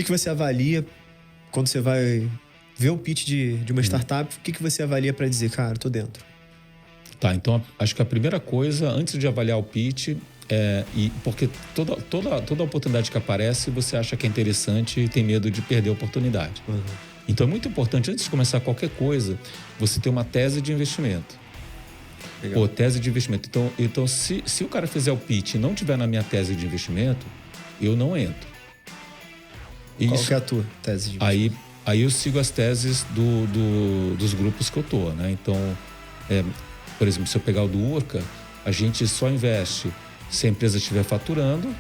que você avalia quando você vai ver o pitch de uma startup? O que você avalia para dizer, cara, tô dentro? Tá, então acho que a primeira coisa, antes de avaliar o pitch, porque toda oportunidade que aparece, você acha que é interessante e tem medo de perder a oportunidade. Uhum. Então é muito importante, antes de começar qualquer coisa, você ter uma tese de investimento. Legal. Pô, tese de investimento. Então se o cara fizer o pitch e não tiver na minha tese de investimento, eu não entro. Qual que é a tua tese de investimento? Aí eu sigo as teses dos grupos que eu tô, né? Então, por exemplo, se eu pegar o do Urca, a gente só investe se a empresa estiver faturando,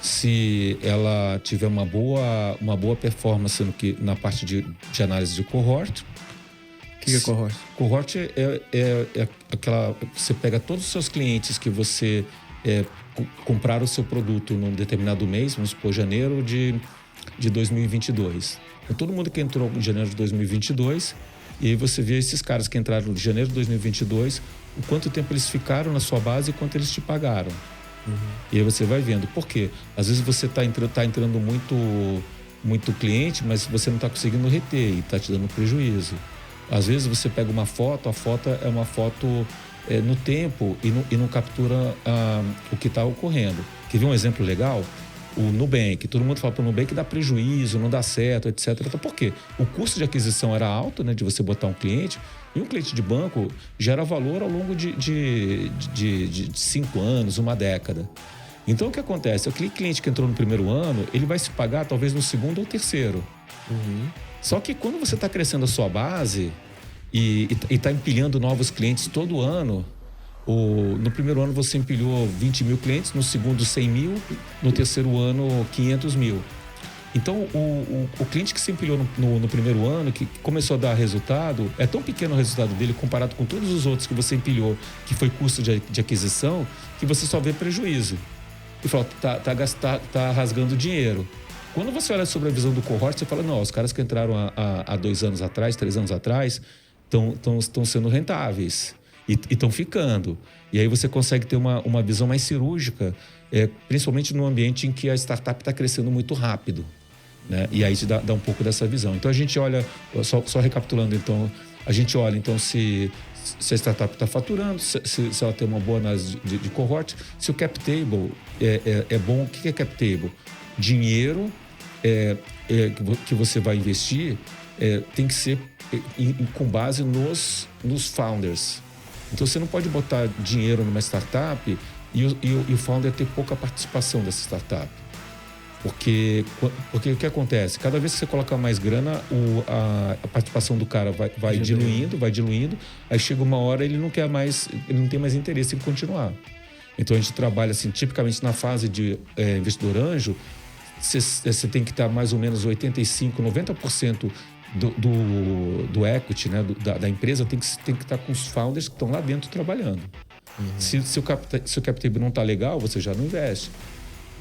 se ela tiver uma boa performance na parte de análise de cohort. O que é cohort? Cohort é aquela... Você pega todos os seus clientes que você compraram o seu produto num determinado mês, vamos supor, janeiro de 2022. Então, todo mundo que entrou em janeiro de 2022, e aí você vê esses caras que entraram de janeiro de 2022, o quanto tempo eles ficaram na sua base e quanto eles te pagaram. Uhum. E aí você vai vendo. Por quê? Às vezes você está entrando muito cliente, mas você não está conseguindo reter e está te dando prejuízo. Às vezes você pega uma foto, a foto é uma foto no tempo e não captura o que está ocorrendo. Quer ver um exemplo legal? O Nubank, todo mundo fala para o Nubank dá prejuízo, não dá certo, etc. Então, por quê? O custo de aquisição era alto, né, de você botar um cliente, e um cliente de banco gera valor ao longo de 5 anos, uma década. Então, o que acontece? Aquele cliente que entrou no primeiro ano, ele vai se pagar talvez no segundo ou terceiro. Uhum. Só que quando você está crescendo a sua base e está empilhando novos clientes todo ano, no primeiro ano você empilhou 20 mil clientes, no segundo 100 mil, no terceiro ano 500 mil. Então o cliente que se empilhou no primeiro ano, que começou a dar resultado, é tão pequeno o resultado dele comparado com todos os outros que você empilhou, que foi custo de aquisição, que você só vê prejuízo. E fala, tá rasgando dinheiro. Quando você olha sobre a visão do cohort, você fala, não, os caras que entraram há 2 anos atrás, 3 anos atrás, estão sendo rentáveis. E estão ficando. E aí você consegue ter uma visão mais cirúrgica, principalmente no ambiente em que a startup está crescendo muito rápido, né? E aí te dá um pouco dessa visão. Então a gente olha, só recapitulando, então, a gente olha então se a startup está faturando, se ela tem uma boa análise de cohort, se o cap table é bom. O que é cap table? Dinheiro que você vai investir tem que ser com base nos founders. Então, você não pode botar dinheiro numa startup e o founder ter pouca participação dessa startup. Porque o que acontece? Cada vez que você coloca mais grana, a participação do cara vai diluindo, aí chega uma hora ele não tem mais interesse em continuar. Então, a gente trabalha assim, tipicamente na fase de investidor anjo, você tem que estar mais ou menos 85%, 90% do equity, né, da empresa tem que estar com os founders que estão lá dentro trabalhando. Uhum. Se o cap table não está legal, você já não investe.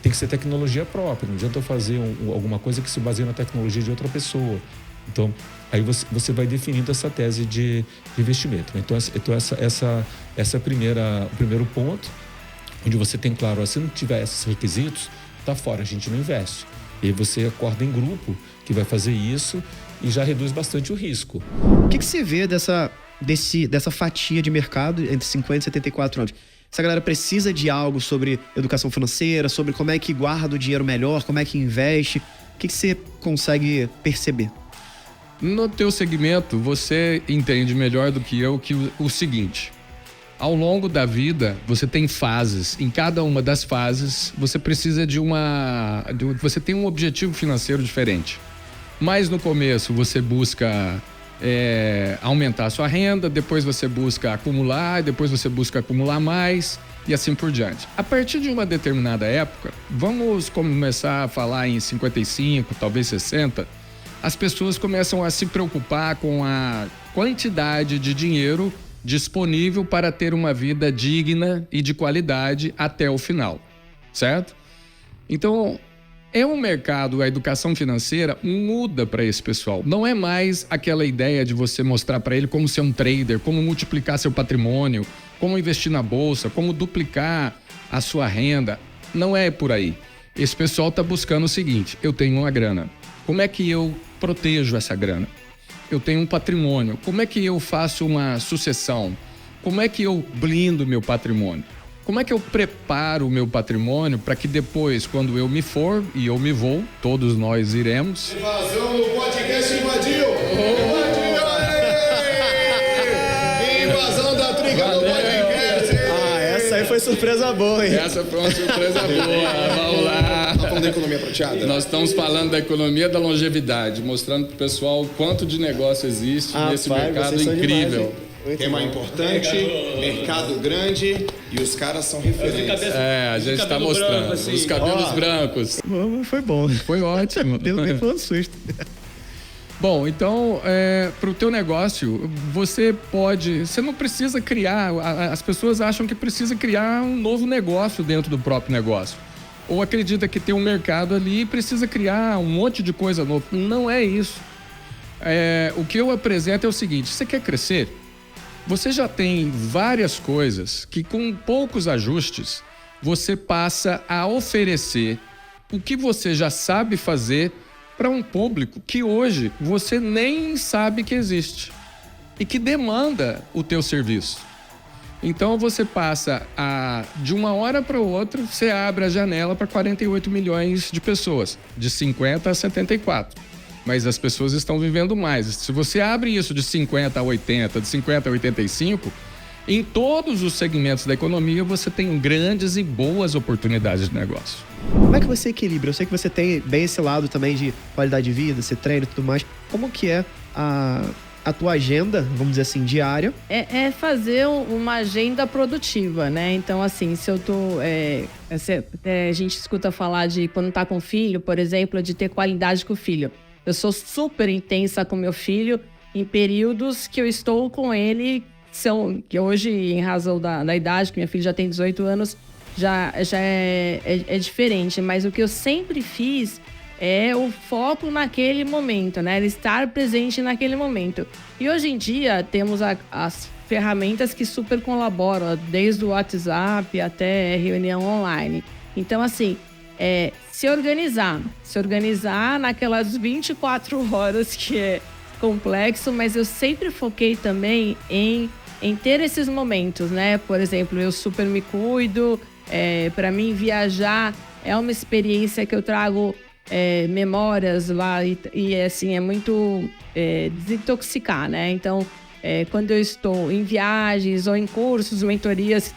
Tem que ser tecnologia própria, não adianta eu fazer alguma coisa que se baseie na tecnologia de outra pessoa. Então, aí você vai definindo essa tese de investimento. Então essa é o primeiro ponto, onde você tem claro, se não tiver esses requisitos, tá fora, a gente não investe. E aí você acorda em grupo que vai fazer isso e já reduz bastante o risco. O que você vê dessa fatia de mercado entre 50 e 74 anos? Essa galera precisa de algo sobre educação financeira, sobre como é que guarda o dinheiro melhor, como é que investe? O que você consegue perceber? No teu segmento, você entende melhor do que eu que o seguinte: ao longo da vida, você tem fases. Em cada uma das fases, você precisa você tem um objetivo financeiro diferente. Mas no começo, você busca aumentar a sua renda, depois você busca acumular, depois você busca acumular mais e assim por diante. A partir de uma determinada época, vamos começar a falar em 55, talvez 60, as pessoas começam a se preocupar com a quantidade de dinheiro disponível para ter uma vida digna e de qualidade até o final, certo? Então, um mercado, a educação financeira muda para esse pessoal. Não é mais aquela ideia de você mostrar para ele como ser um trader, como multiplicar seu patrimônio, como investir na bolsa, como duplicar a sua renda. Não é por aí. Esse pessoal está buscando o seguinte: eu tenho uma grana, como é que eu protejo essa grana? Eu tenho um patrimônio, como é que eu faço uma sucessão? Como é que eu blindo meu patrimônio? Como é que eu preparo o meu patrimônio para que depois, quando eu me for e eu me vou, todos nós iremos... Invasão no podcast invadiu! Invasão da trinca no podcast! Essa aí foi surpresa boa, hein? Essa foi uma surpresa boa, vamos lá. Tá falando da economia prateada? Nós estamos falando da economia da longevidade, mostrando para o pessoal o quanto de negócio existe nesse mercado incrível. Tema importante, mercado grande e os caras são referência. A gente está mostrando. Branco, assim. Os cabelos brancos. Foi bom. Foi ótimo. Deu um susto. Bom, então, para o teu negócio, você não precisa criar, as pessoas acham que precisa criar um novo negócio dentro do próprio negócio. Ou acredita que tem um mercado ali e precisa criar um monte de coisa nova. Não é isso. O que eu apresento é o seguinte: você quer crescer? Você já tem várias coisas que, com poucos ajustes, você passa a oferecer o que você já sabe fazer para um público que hoje você nem sabe que existe e que demanda o teu serviço. Então você passa de uma hora para outra, você abre a janela para 48 milhões de pessoas, de 50 a 74. Mas as pessoas estão vivendo mais. Se você abre isso de 50 a 80, de 50 a 85, em todos os segmentos da economia você tem grandes e boas oportunidades de negócio. Como é que você equilibra? Eu sei que você tem bem esse lado também de qualidade de vida, você treina e tudo mais. Como que é a tua agenda, vamos dizer assim, diária? É fazer uma agenda produtiva, né? Então, assim, se eu tô... a gente escuta falar de quando tá com filho, por exemplo, de ter qualidade com o filho. Eu sou super intensa com meu filho em períodos que eu estou com ele, que hoje, em razão da idade, que minha filha já tem 18 anos, já é diferente. Mas o que eu sempre fiz é o foco naquele momento, né? Estar presente naquele momento. E hoje em dia temos as ferramentas que super colaboram, desde o WhatsApp até reunião online. Então, assim, se organizar naquelas 24 horas, que é complexo, mas eu sempre foquei também em ter esses momentos, né? Por exemplo, eu super me cuido, para mim viajar é uma experiência que eu trago memórias lá e assim, é muito desintoxicar, né? Então, quando eu estou em viagens ou em cursos, mentorias,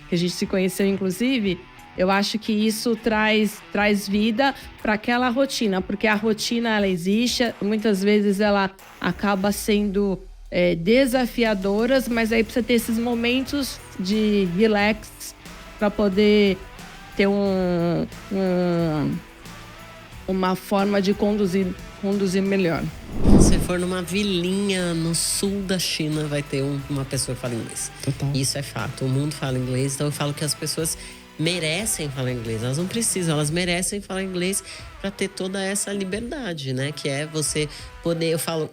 que a gente se conheceu inclusive, eu acho que isso traz vida para aquela rotina, porque a rotina, ela existe, muitas vezes ela acaba sendo desafiadora, mas aí precisa ter esses momentos de relax para poder ter uma forma de conduzir melhor. Se for numa vilinha no sul da China, vai ter uma pessoa que fala inglês. Total. Isso é fato, o mundo fala inglês, então eu falo que as pessoas merecem falar inglês, elas não precisam, elas merecem falar inglês para ter toda essa liberdade, né? Que é você poder, eu falo,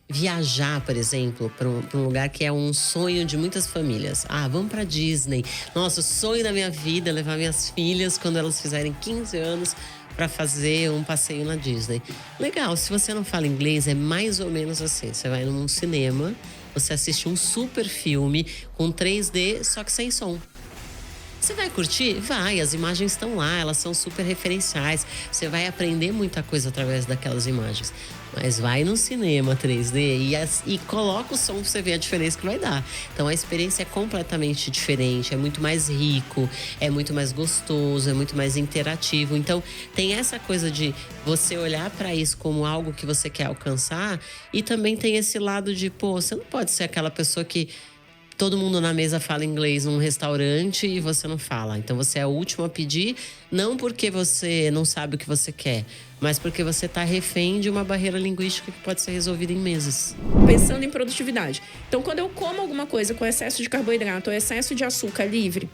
viajar, por exemplo, para um lugar que é um sonho de muitas famílias. Vamos para Disney. Nossa, o sonho da minha vida é levar minhas filhas, quando elas fizerem 15 anos, para fazer um passeio na Disney. Legal, se você não fala inglês, é mais ou menos assim. Você vai num cinema, você assiste um super filme com 3D, só que sem som. Você vai curtir? Vai, as imagens estão lá, elas são super referenciais. Você vai aprender muita coisa através daquelas imagens. Mas vai no cinema 3D e coloca o som pra você ver a diferença que vai dar. Então a experiência é completamente diferente, é muito mais rico, é muito mais gostoso, é muito mais interativo. Então tem essa coisa de você olhar para isso como algo que você quer alcançar, e também tem esse lado de, você não pode ser aquela pessoa que todo mundo na mesa fala inglês num restaurante e você não fala. Então você é o último a pedir, não porque você não sabe o que você quer, mas porque você está refém de uma barreira linguística que pode ser resolvida em meses. Pensando em produtividade. Então, quando eu como alguma coisa com excesso de carboidrato ou excesso de açúcar livre,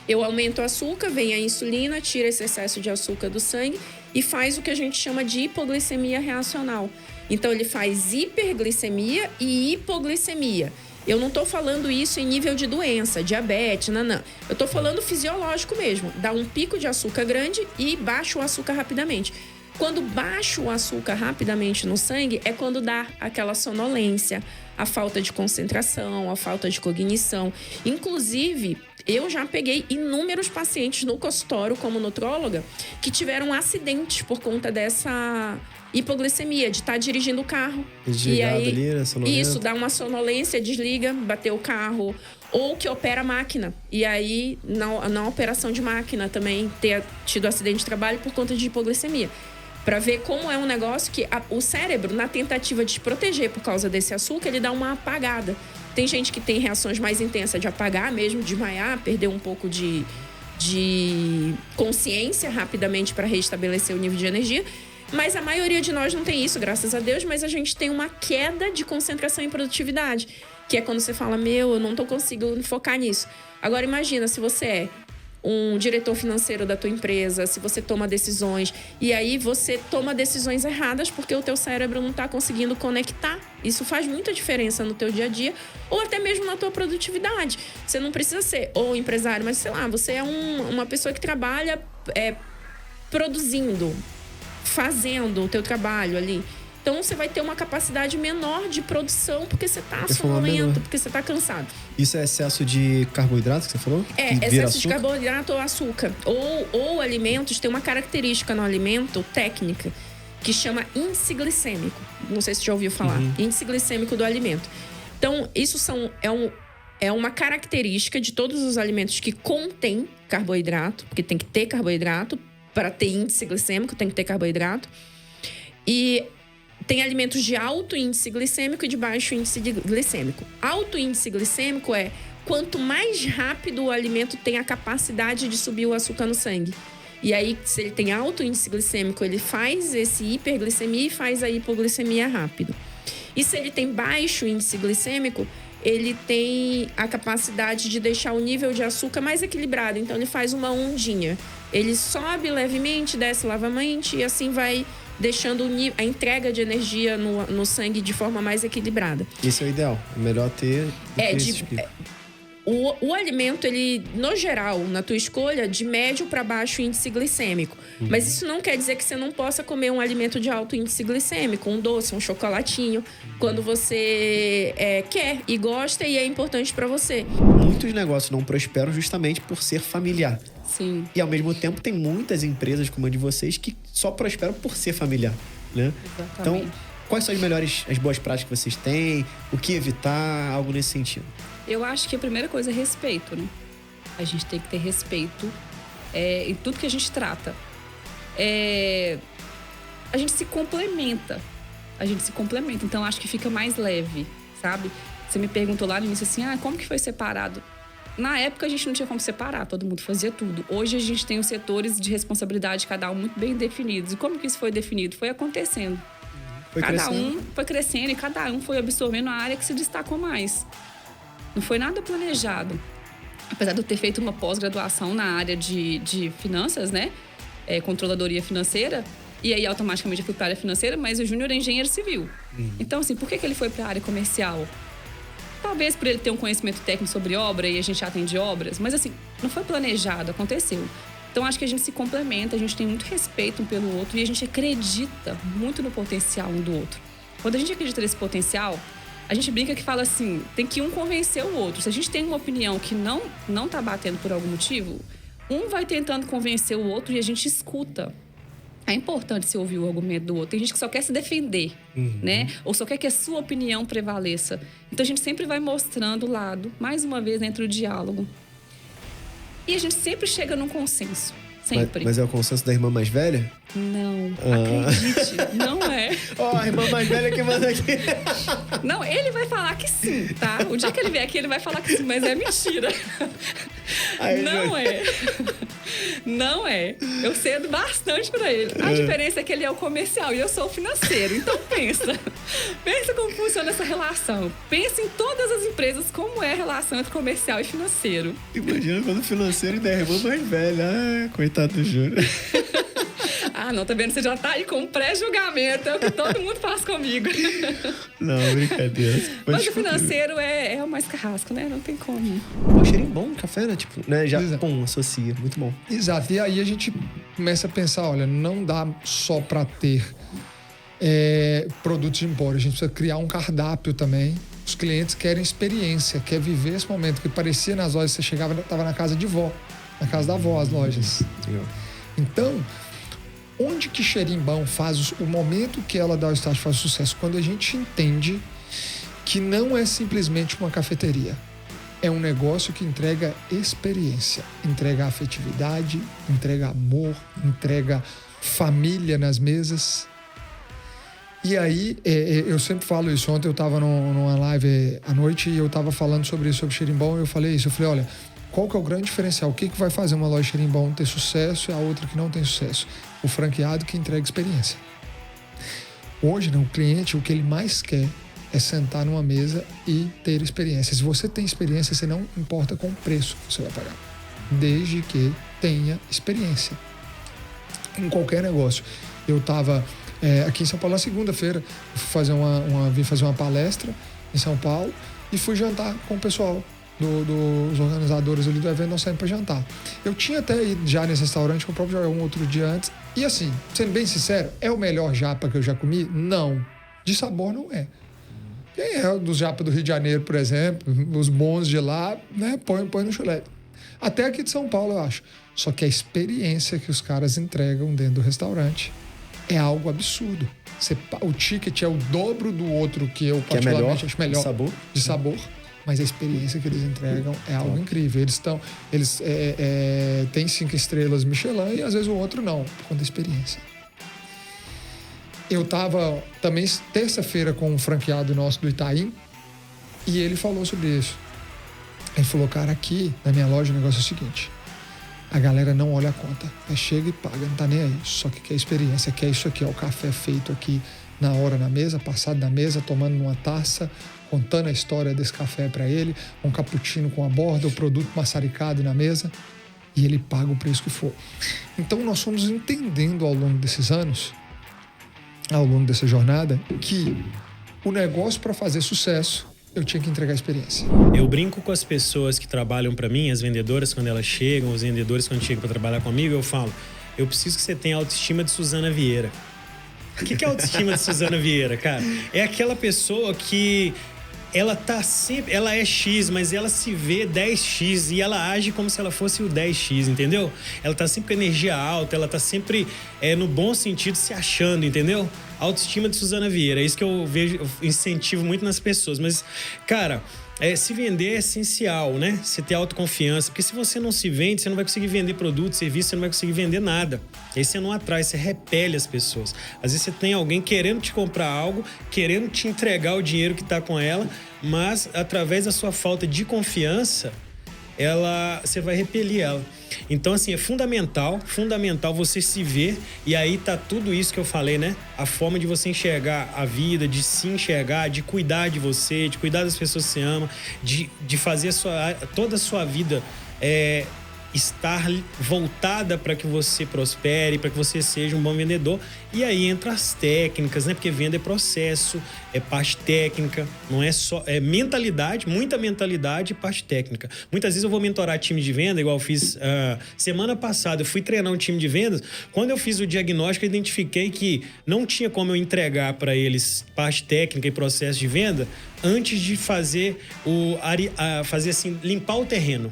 eu aumento o açúcar, vem a insulina, tira esse excesso de açúcar do sangue e faz o que a gente chama de hipoglicemia reacional. Então, ele faz hiperglicemia e hipoglicemia. Eu não tô falando isso em nível de doença, diabetes, não. Eu tô falando fisiológico mesmo. Dá um pico de açúcar grande e baixa o açúcar rapidamente. Quando baixa o açúcar rapidamente no sangue, é quando dá aquela sonolência, a falta de concentração, a falta de cognição. Inclusive, eu já peguei inúmeros pacientes no consultório como nutróloga que tiveram acidentes por conta dessa hipoglicemia, de estar dirigindo o carro. Desligado e aí, ali, né? Sonolento. Isso, dá uma sonolência, desliga, bateu o carro. Ou que opera a máquina. E aí, na operação de máquina também, ter tido acidente de trabalho por conta de hipoglicemia. Para ver como é um negócio que o cérebro, na tentativa de se proteger por causa desse açúcar, ele dá uma apagada. Tem gente que tem reações mais intensas de apagar, mesmo desmaiar, perder um pouco de consciência rapidamente para restabelecer o nível de energia. Mas a maioria de nós não tem isso, graças a Deus, mas a gente tem uma queda de concentração e produtividade, que é quando você fala, eu não tô conseguindo focar nisso. Agora imagina se você é um diretor financeiro da tua empresa, se você toma decisões e aí você toma decisões erradas porque o teu cérebro não está conseguindo conectar. Isso faz muita diferença no teu dia a dia ou até mesmo na tua produtividade. Você não precisa ser ou empresário, mas sei lá, você é uma pessoa que trabalha produzindo, fazendo o teu trabalho ali. Então, você vai ter uma capacidade menor de produção porque você está sonolento, porque você está cansado. Isso é excesso de carboidrato que você falou? Excesso de carboidrato ou açúcar. Ou alimentos, tem uma característica no alimento, técnica, que chama índice glicêmico. Não sei se você já ouviu falar. Índice glicêmico do alimento. Então, isso é uma característica de todos os alimentos que contêm carboidrato, porque tem que ter carboidrato. Para ter índice glicêmico, tem que ter carboidrato. E tem alimentos de alto índice glicêmico e de baixo índice glicêmico. Alto índice glicêmico é quanto mais rápido o alimento tem a capacidade de subir o açúcar no sangue. E aí, se ele tem alto índice glicêmico, ele faz esse hiperglicemia e faz a hipoglicemia rápido. E se ele tem baixo índice glicêmico, ele tem a capacidade de deixar o nível de açúcar mais equilibrado. Então, ele faz uma ondinha. Ele sobe levemente, desce levemente e assim vai deixando a entrega de energia no sangue de forma mais equilibrada. Isso é o ideal. É melhor ter... O alimento, ele, no geral, na tua escolha, de médio para baixo índice glicêmico. Mas isso não quer dizer que você não possa comer um alimento de alto índice glicêmico, um doce, um chocolatinho, quando você quer e gosta e é importante para você. Muitos negócios não prosperam justamente por ser familiar. Sim. E ao mesmo tempo tem muitas empresas como a de vocês que só prosperam por ser familiar, né? Exatamente. Então, quais são as boas práticas que vocês têm? O que evitar? Algo nesse sentido. Eu acho que a primeira coisa é respeito, né? A gente tem que ter respeito em tudo que a gente trata. A gente se complementa. Então, acho que fica mais leve, sabe? Você me perguntou lá no início assim, como que foi separado? Na época, a gente não tinha como separar, todo mundo fazia tudo. Hoje, a gente tem os setores de responsabilidade de cada um muito bem definidos. E como que isso foi definido? Foi acontecendo. Cada um foi crescendo e cada um foi absorvendo a área que se destacou mais. Não foi nada planejado. Apesar de eu ter feito uma pós-graduação na área de finanças, né? Controladoria financeira. E aí, automaticamente, eu fui para a área financeira, mas o Júnior é engenheiro civil. Então, assim, por que ele foi para a área comercial? Talvez por ele ter um conhecimento técnico sobre obra e a gente atende obras. Mas, assim, não foi planejado, aconteceu. Então, acho que a gente se complementa, a gente tem muito respeito um pelo outro e a gente acredita muito no potencial um do outro. Quando a gente acredita nesse potencial, a gente brinca que fala assim, tem que um convencer o outro. Se a gente tem uma opinião que não tá batendo por algum motivo, um vai tentando convencer o outro e a gente escuta. É importante você ouvir o argumento do outro. Tem gente que só quer se defender, né? Ou só quer que a sua opinião prevaleça. Então, a gente sempre vai mostrando o lado, mais uma vez, dentro do diálogo. E a gente sempre chega num consenso. Sempre. Mas é o consenso da irmã mais velha? Não, acredite, não é. A irmã mais velha que manda aqui. Não, ele vai falar que sim, tá? O dia que ele vier aqui, ele vai falar que sim, mas é mentira. Aí, não é. Não é. Eu cedo bastante pra ele. A diferença é que ele é o comercial e eu sou o financeiro. Então pensa. Pensa como funciona essa relação. Pensa em todas as empresas, como é a relação entre comercial e financeiro. Imagina quando o financeiro ainda é a irmã mais velha. Coitado do Júnior. Ah, não, tá vendo? Você já tá aí com pré-julgamento. É o que todo mundo faz comigo. Não, brincadeira. Mas o financeiro é o mais carrasco, né? Não tem como. Pô, cheirinho bom, café, né? Tipo, né? Já, Exato. pum, associa. Muito bom. Exato. E aí a gente começa a pensar, olha, não dá só para ter produtos de empório. A gente precisa criar um cardápio também. Os clientes querem experiência, quer viver esse momento. Que parecia nas lojas, você chegava, estava na casa de vó. Na casa da avó, as lojas. Então, onde que Xerimbão faz o momento que ela dá o start faz sucesso? Quando a gente entende que não é simplesmente uma cafeteria. É um negócio que entrega experiência, entrega afetividade, entrega amor, entrega família nas mesas. E aí, eu sempre falo isso. Ontem eu estava numa live à noite e eu estava falando sobre isso, sobre Xerimbão, e eu falei isso. Eu falei, olha, qual que é o grande diferencial? O que vai fazer uma loja Xerimbão ter sucesso e a outra que não tem sucesso? O franqueado que entrega experiência. Hoje, né, o cliente, o que ele mais quer é sentar numa mesa e ter experiência. Se você tem experiência, você não importa com o preço que você vai pagar. Desde que tenha experiência. Em qualquer negócio. Eu estava aqui em São Paulo na segunda-feira, vim fazer uma palestra em São Paulo e fui jantar com o pessoal dos organizadores ali do evento. Nós saímos para jantar. Eu tinha até ido já nesse restaurante com o próprio Joel um outro dia antes. E assim, sendo bem sincero, é o melhor japa que eu já comi? Não. De sabor não é. Quem é dos japas do Rio de Janeiro, por exemplo, os bons de lá, né, põe no chulé. Até aqui de São Paulo, eu acho. Só que a experiência que os caras entregam dentro do restaurante é algo absurdo. O ticket é o dobro do outro que eu particularmente acho melhor de sabor. Mas a experiência que eles entregam é algo incrível. Eles têm 5 estrelas Michelin e às vezes o outro não, por conta da experiência. Eu estava também terça-feira com um franqueado nosso do Itaim e ele falou sobre isso. Ele falou, cara, aqui na minha loja o negócio é o seguinte: a galera não olha a conta, chega e paga, não tá nem aí. Só que quer experiência, quer isso aqui, ó, o café feito aqui na hora na mesa, passado na mesa, tomando numa taça, contando a história desse café para ele, um cappuccino com a borda, o produto maçaricado na mesa, e ele paga o preço que for. Então nós fomos entendendo ao longo desses anos, ao longo dessa jornada, que o negócio para fazer sucesso, eu tinha que entregar experiência. Eu brinco com as pessoas que trabalham para mim, as vendedoras, quando elas chegam, os vendedores quando chegam para trabalhar comigo, eu falo, eu preciso que você tenha a autoestima de Suzana Vieira. O que é a autoestima de Suzana Vieira, cara? É aquela pessoa que ela tá sempre, ela é X, mas ela se vê 10X e ela age como se ela fosse o 10X, entendeu? Ela tá sempre com energia alta, ela tá sempre no bom sentido se achando, entendeu? Autoestima de Suzana Vieira, é isso que eu vejo, eu incentivo muito nas pessoas. Mas, cara, se vender é essencial, né? Você ter autoconfiança, porque se você não se vende, você não vai conseguir vender produto, serviço, você não vai conseguir vender nada. Aí você não atrai, você repele as pessoas. Às vezes você tem alguém querendo te comprar algo, querendo te entregar o dinheiro que tá com ela, mas através da sua falta de confiança, você vai repelir ela. Então, assim, é fundamental você se ver, e aí tá tudo isso que eu falei, né? A forma de você enxergar a vida, de se enxergar, de cuidar de você, de cuidar das pessoas que você ama, de fazer toda a sua vida estar voltada para que você prospere, para que você seja um bom vendedor. E aí entra as técnicas, né? Porque venda é processo, é parte técnica, não é só... É mentalidade, muita mentalidade e parte técnica. Muitas vezes eu vou mentorar time de venda, igual eu fiz semana passada. Eu fui treinar um time de vendas. Quando eu fiz o diagnóstico, eu identifiquei que não tinha como eu entregar para eles parte técnica e processo de venda antes de fazer limpar o terreno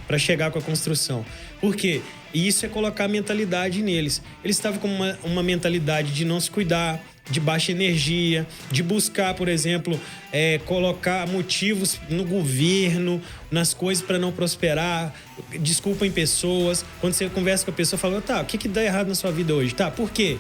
para chegar com a construção. Por quê? E isso é colocar a mentalidade neles. Eles estavam com uma mentalidade de não se cuidar, de baixa energia, de buscar, por exemplo, colocar motivos no governo, nas coisas para não prosperar, desculpa em pessoas. Quando você conversa com a pessoa, fala, tá, o que dá errado na sua vida hoje? Tá, por quê?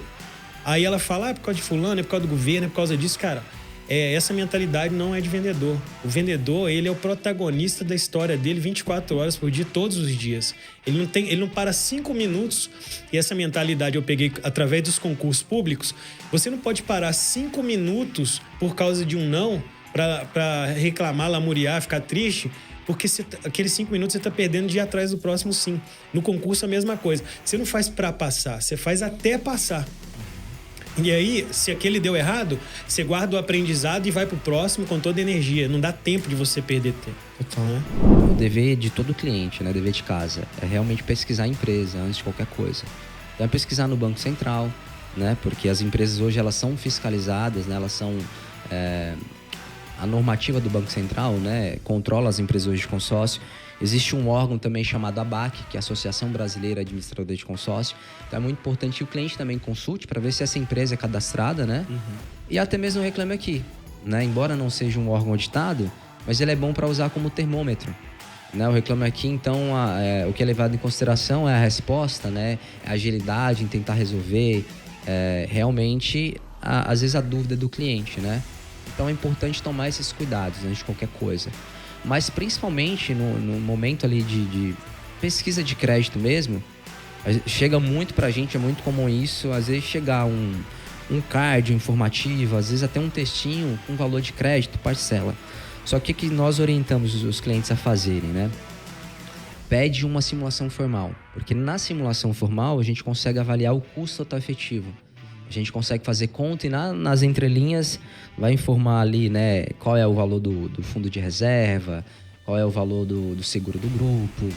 Aí ela fala, é por causa de fulano, é por causa do governo, é por causa disso. Cara, essa mentalidade não é de vendedor. O vendedor, ele é o protagonista da história dele 24 horas por dia, todos os dias. Ele não para 5 minutos, e essa mentalidade eu peguei através dos concursos públicos. Você não pode parar 5 minutos por causa de um não, para reclamar, lamuriar, ficar triste, Porque aqueles 5 minutos você tá perdendo de ir atrás do próximo sim. No concurso a mesma coisa. Você não faz pra passar, você faz até passar. E aí, se aquele deu errado, você guarda o aprendizado e vai pro próximo com toda a energia. Não dá tempo de você perder tempo. Né? O dever de todo cliente, né, dever de casa, é realmente pesquisar a empresa antes de qualquer coisa. Então é pesquisar no Banco Central, né, porque as empresas hoje elas são fiscalizadas, né, elas são... a normativa do Banco Central, né, controla as empresas hoje de consórcio. Existe um órgão também chamado ABAC, que é a Associação Brasileira Administradora de Consórcio. Então é muito importante que o cliente também consulte para ver se essa empresa é cadastrada, né? E até mesmo reclame aqui, né? Embora não seja um órgão auditado, mas ele é bom para usar como termômetro, né? O reclame aqui, então, o que é levado em consideração é a resposta, né? A agilidade em tentar resolver, realmente, às vezes a dúvida do cliente, né? Então é importante tomar esses cuidados antes de qualquer coisa. Mas principalmente no momento ali de pesquisa de crédito mesmo, chega muito pra gente, é muito comum isso, às vezes chegar um card informativo, às vezes até um textinho com valor de crédito, parcela. Só que o que nós orientamos os clientes a fazerem, né? Pede uma simulação formal, porque na simulação formal a gente consegue avaliar o custo total efetivo. A gente consegue fazer conta e nas entrelinhas vai informar ali, né, qual é o valor do fundo de reserva, qual é o valor do seguro do grupo.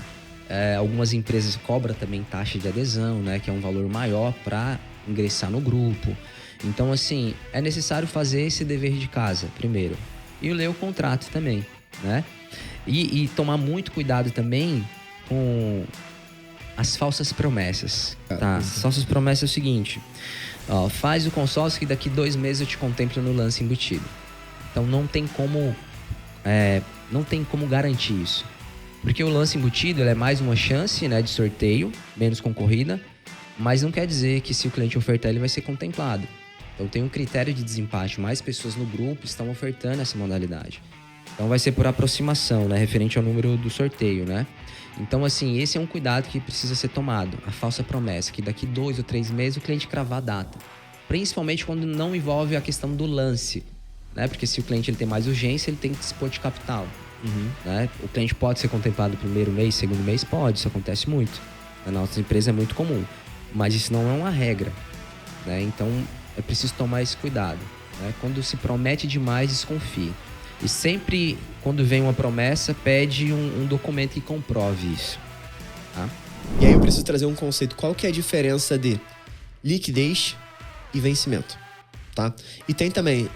Algumas empresas cobram também taxa de adesão, né, que é um valor maior para ingressar no grupo. Então, assim, é necessário fazer esse dever de casa primeiro. E ler o contrato também, né? E tomar muito cuidado também com as falsas promessas, tá? As falsas promessas é o seguinte... Ó, faz o consórcio que daqui 2 meses eu te contemplo no lance embutido. Então não tem como garantir isso. Porque o lance embutido ele é mais uma chance, né, de sorteio, menos concorrida, mas não quer dizer que se o cliente ofertar ele vai ser contemplado. Então tem um critério de desempate, mais pessoas no grupo estão ofertando essa modalidade. Então vai ser por aproximação, né, referente ao número do sorteio, né? Então, assim, esse é um cuidado que precisa ser tomado. A falsa promessa, que daqui 2 ou 3 meses o cliente cravar a data. Principalmente quando não envolve a questão do lance, né? Porque se o cliente ele tem mais urgência, ele tem que dispor de capital. Né? O cliente pode ser contemplado no primeiro mês, segundo mês? Pode, isso acontece muito. Na nossa empresa é muito comum. Mas isso não é uma regra, né? Então, é preciso tomar esse cuidado, né? Quando se promete demais, desconfie. E sempre, quando vem uma promessa, pede um documento que comprove isso. Tá? E aí eu preciso trazer um conceito. Qual que é a diferença de liquidez e vencimento? Tá? E tem também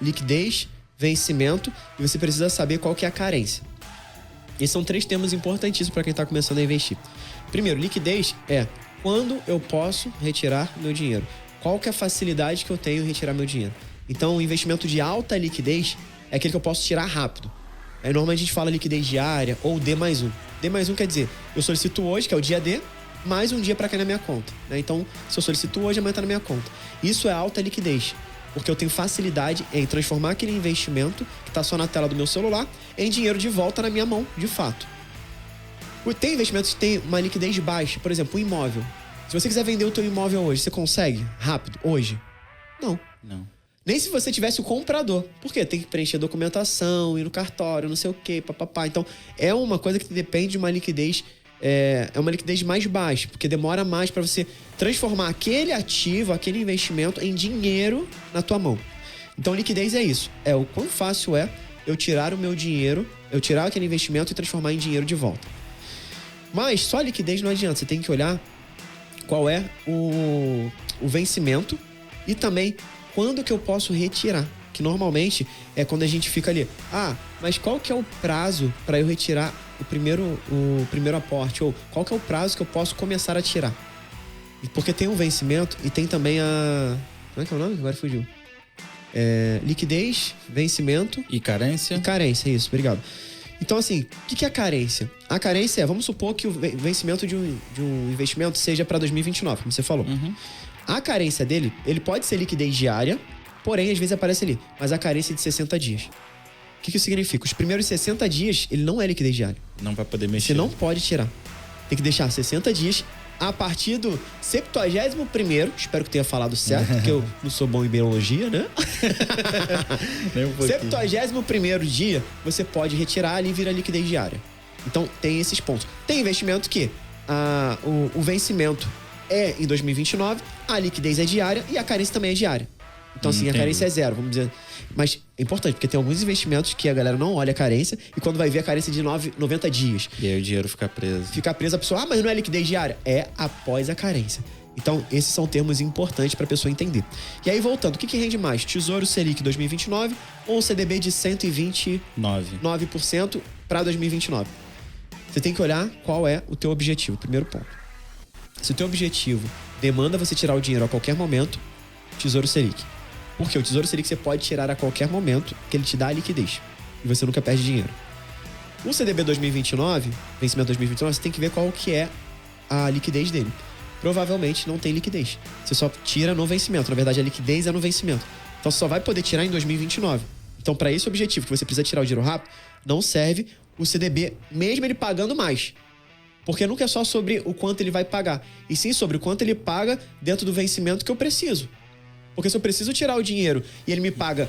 liquidez, vencimento, e você precisa saber qual que é a carência. Esses são 3 temas importantíssimos para quem está começando a investir. Primeiro, liquidez é quando eu posso retirar meu dinheiro. Qual que é a facilidade que eu tenho em retirar meu dinheiro? Então, o investimento de alta liquidez é aquele que eu posso tirar rápido. Normalmente a gente fala liquidez diária ou D+1. D+1 quer dizer, eu solicito hoje, que é o dia D, mais um dia para cair na minha conta. Né? Então, se eu solicito hoje, amanhã tá na minha conta. Isso é alta liquidez, porque eu tenho facilidade em transformar aquele investimento que está só na tela do meu celular em dinheiro de volta na minha mão, de fato. Tem investimentos que tem uma liquidez baixa, por exemplo, um imóvel. Se você quiser vender o teu imóvel hoje, você consegue? Rápido? Hoje? Não. Nem se você tivesse o comprador. Por quê? Tem que preencher documentação, ir no cartório, não sei o quê, papapá. Então, é uma coisa que depende de uma liquidez... É uma liquidez mais baixa, porque demora mais para você transformar aquele ativo, aquele investimento em dinheiro na tua mão. Então, liquidez é isso. É o quão fácil é eu tirar o meu dinheiro, eu tirar aquele investimento e transformar em dinheiro de volta. Mas só liquidez não adianta. Você tem que olhar qual é o vencimento e também quando que eu posso retirar. Que normalmente é quando a gente fica ali. Mas qual que é o prazo para eu retirar o primeiro aporte? Ou qual que é o prazo que eu posso começar a tirar? Porque tem um vencimento e tem também a... Como é que é o nome? Agora fugiu. Liquidez, vencimento... E carência. E carência, isso. Obrigado. Então, assim, o que é a carência? A carência é, vamos supor que o vencimento de um investimento seja para 2029, como você falou. A carência dele, ele pode ser liquidez diária, porém, às vezes aparece ali, mas a carência é de 60 dias. O que isso significa? Os primeiros 60 dias, ele não é liquidez diária. Não vai poder mexer. Você não pode tirar. Tem que deixar 60 dias a partir do 71º, espero que tenha falado certo, porque eu não sou bom em biologia, né? Nem um pouquinho. 71º dia, você pode retirar ali e vira liquidez diária. Então, tem esses pontos. Tem investimento que o vencimento é em 2029, a liquidez é diária e a carência também é diária. Então, assim, a carência é 0, vamos dizer. Mas é importante, porque tem alguns investimentos que a galera não olha a carência e quando vai ver a carência de 90 dias. E aí o dinheiro fica preso. Fica preso, a pessoa, mas não é liquidez diária? É após a carência. Então, esses são termos importantes para a pessoa entender. E aí, voltando, o que rende mais? Tesouro Selic 2029 ou CDB de 129% para 2029? Você tem que olhar qual é o teu objetivo, primeiro ponto. Se o teu objetivo demanda você tirar o dinheiro a qualquer momento, Tesouro Selic. Porque o Tesouro Selic você pode tirar a qualquer momento, que ele te dá a liquidez. E você nunca perde dinheiro. O CDB 2029, vencimento 2029, você tem que ver qual que é a liquidez dele. Provavelmente não tem liquidez. Você só tira no vencimento. Na verdade, a liquidez é no vencimento. Então, você só vai poder tirar em 2029. Então, para esse objetivo, que você precisa tirar o dinheiro rápido, não serve o CDB, mesmo ele pagando mais. Porque nunca é só sobre o quanto ele vai pagar, e sim sobre o quanto ele paga dentro do vencimento que eu preciso. Porque se eu preciso tirar o dinheiro e ele me paga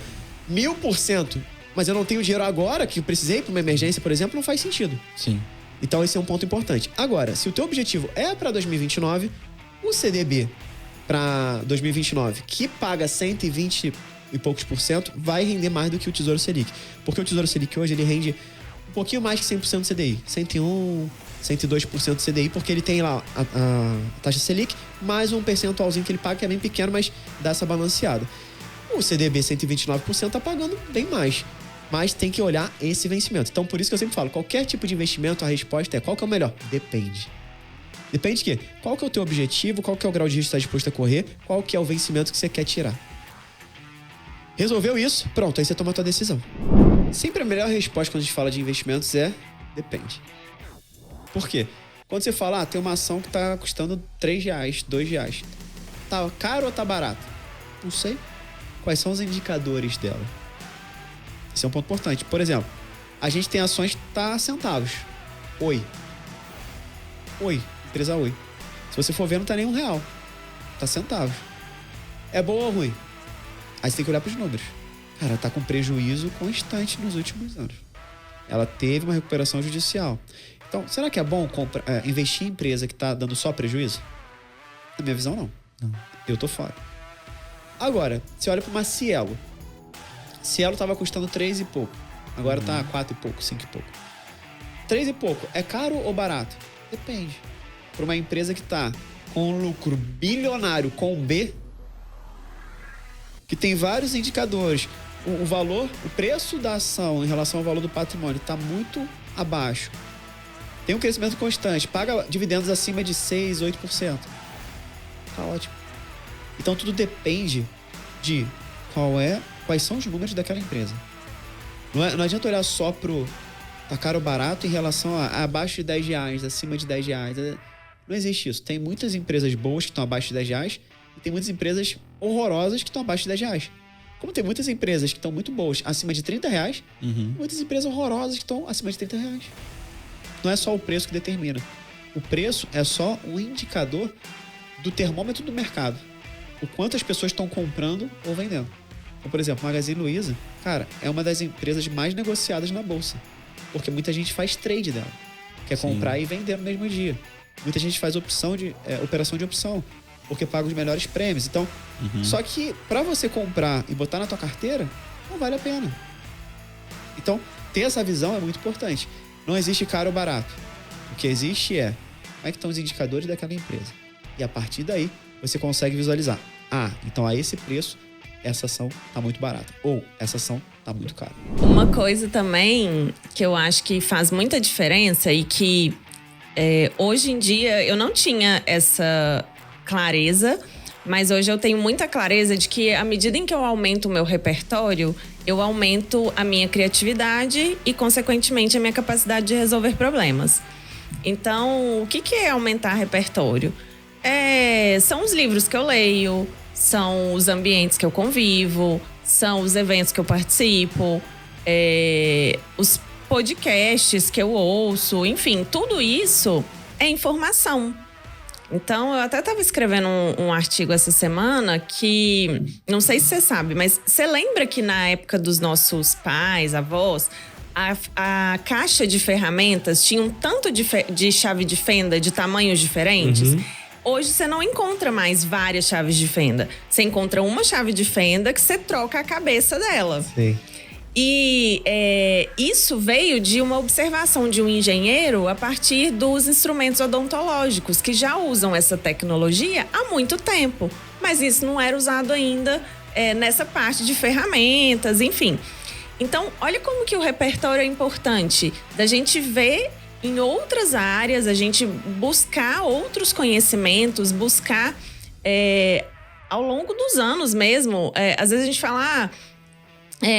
1000%, mas eu não tenho dinheiro agora, que eu precisei para uma emergência, por exemplo, não faz sentido. Sim. Então esse é um ponto importante. Agora, se o teu objetivo é para 2029, o CDB para 2029, que paga 120 e poucos % vai render mais do que o Tesouro Selic. Porque o Tesouro Selic hoje ele rende um pouquinho mais que 100% do CDI. 101, 102% do CDI, porque ele tem lá a taxa Selic, mais um percentualzinho que ele paga, que é bem pequeno, mas dá essa balanceada. O CDB 129% tá pagando bem mais. Mas tem que olhar esse vencimento. Então, por isso que eu sempre falo, qualquer tipo de investimento, a resposta é qual que é o melhor? Depende. Depende de quê? Qual que é o teu objetivo, qual que é o grau de risco que você está disposto a correr, qual que é o vencimento que você quer tirar. Resolveu isso? Pronto, aí você toma a tua decisão. Sempre a melhor resposta quando a gente fala de investimentos é depende. Por quê? Quando você fala, tem uma ação que tá custando R$3, R$2. Tá caro ou tá barato? Não sei. Quais são os indicadores dela? Esse é um ponto importante. Por exemplo, a gente tem ações que tá centavos. Oi, empresa Oi. Se você for ver, não tá nem R$1. Tá centavos. É boa ou ruim? Aí você tem que olhar pros números. Cara, tá com prejuízo constante nos últimos anos. Ela teve uma recuperação judicial. Então, será que é bom investir em empresa que tá dando só prejuízo? Na minha visão, não. Eu tô fora. Agora, você olha para uma Cielo. Cielo tava custando 3 e pouco. Agora tá 4 e pouco, 5 e pouco. 3 e pouco, é caro ou barato? Depende. Para uma empresa que tá com um lucro bilionário com B, que tem vários indicadores, o valor, o preço da ação em relação ao valor do patrimônio está muito abaixo. Tem um crescimento constante, paga dividendos acima de 6, 8%. Tá ótimo. Então tudo depende de quais são os números daquela empresa. Não adianta olhar só pro tá caro ou barato em relação a abaixo de R$10, acima de R$10. Não existe isso. Tem muitas empresas boas que estão abaixo de R$10 e tem muitas empresas horrorosas que estão abaixo de R$10. Como tem muitas empresas que estão muito boas acima de R$30, muitas empresas horrorosas que estão acima de R$30. Não é só o preço que determina. O preço é só um indicador do termômetro do mercado. O quanto as pessoas estão comprando ou vendendo. Então, por exemplo, Magazine Luiza, cara, é uma das empresas mais negociadas na bolsa. Porque muita gente faz trade dela. Quer comprar e vender no mesmo dia. Muita gente faz operação de opção. Porque paga os melhores prêmios. Então, só que para você comprar e botar na tua carteira, não vale a pena. Então, ter essa visão é muito importante. Não existe caro ou barato. O que existe é como é que estão os indicadores daquela empresa. E a partir daí, você consegue visualizar. Então a esse preço, essa ação tá muito barata. Ou essa ação tá muito cara. Uma coisa também que eu acho que faz muita diferença e que hoje em dia eu não tinha essa clareza, mas hoje eu tenho muita clareza de que à medida em que eu aumento o meu repertório, eu aumento a minha criatividade e, consequentemente, a minha capacidade de resolver problemas. Então, o que é aumentar repertório? São os livros que eu leio, são os ambientes que eu convivo, são os eventos que eu participo, os podcasts que eu ouço, enfim, tudo isso é informação. Então, eu até estava escrevendo um artigo essa semana que, não sei se você sabe, mas você lembra que na época dos nossos pais, avós, a caixa de ferramentas tinha um tanto de chave de fenda de tamanhos diferentes? Hoje você não encontra mais várias chaves de fenda. Você encontra uma chave de fenda que você troca a cabeça dela. Sim. E isso veio de uma observação de um engenheiro a partir dos instrumentos odontológicos, que já usam essa tecnologia há muito tempo. Mas isso não era usado ainda nessa parte de ferramentas, enfim. Então, olha como que o repertório é importante. Da gente ver em outras áreas, a gente buscar outros conhecimentos, buscar ao longo dos anos mesmo. Às vezes a gente fala...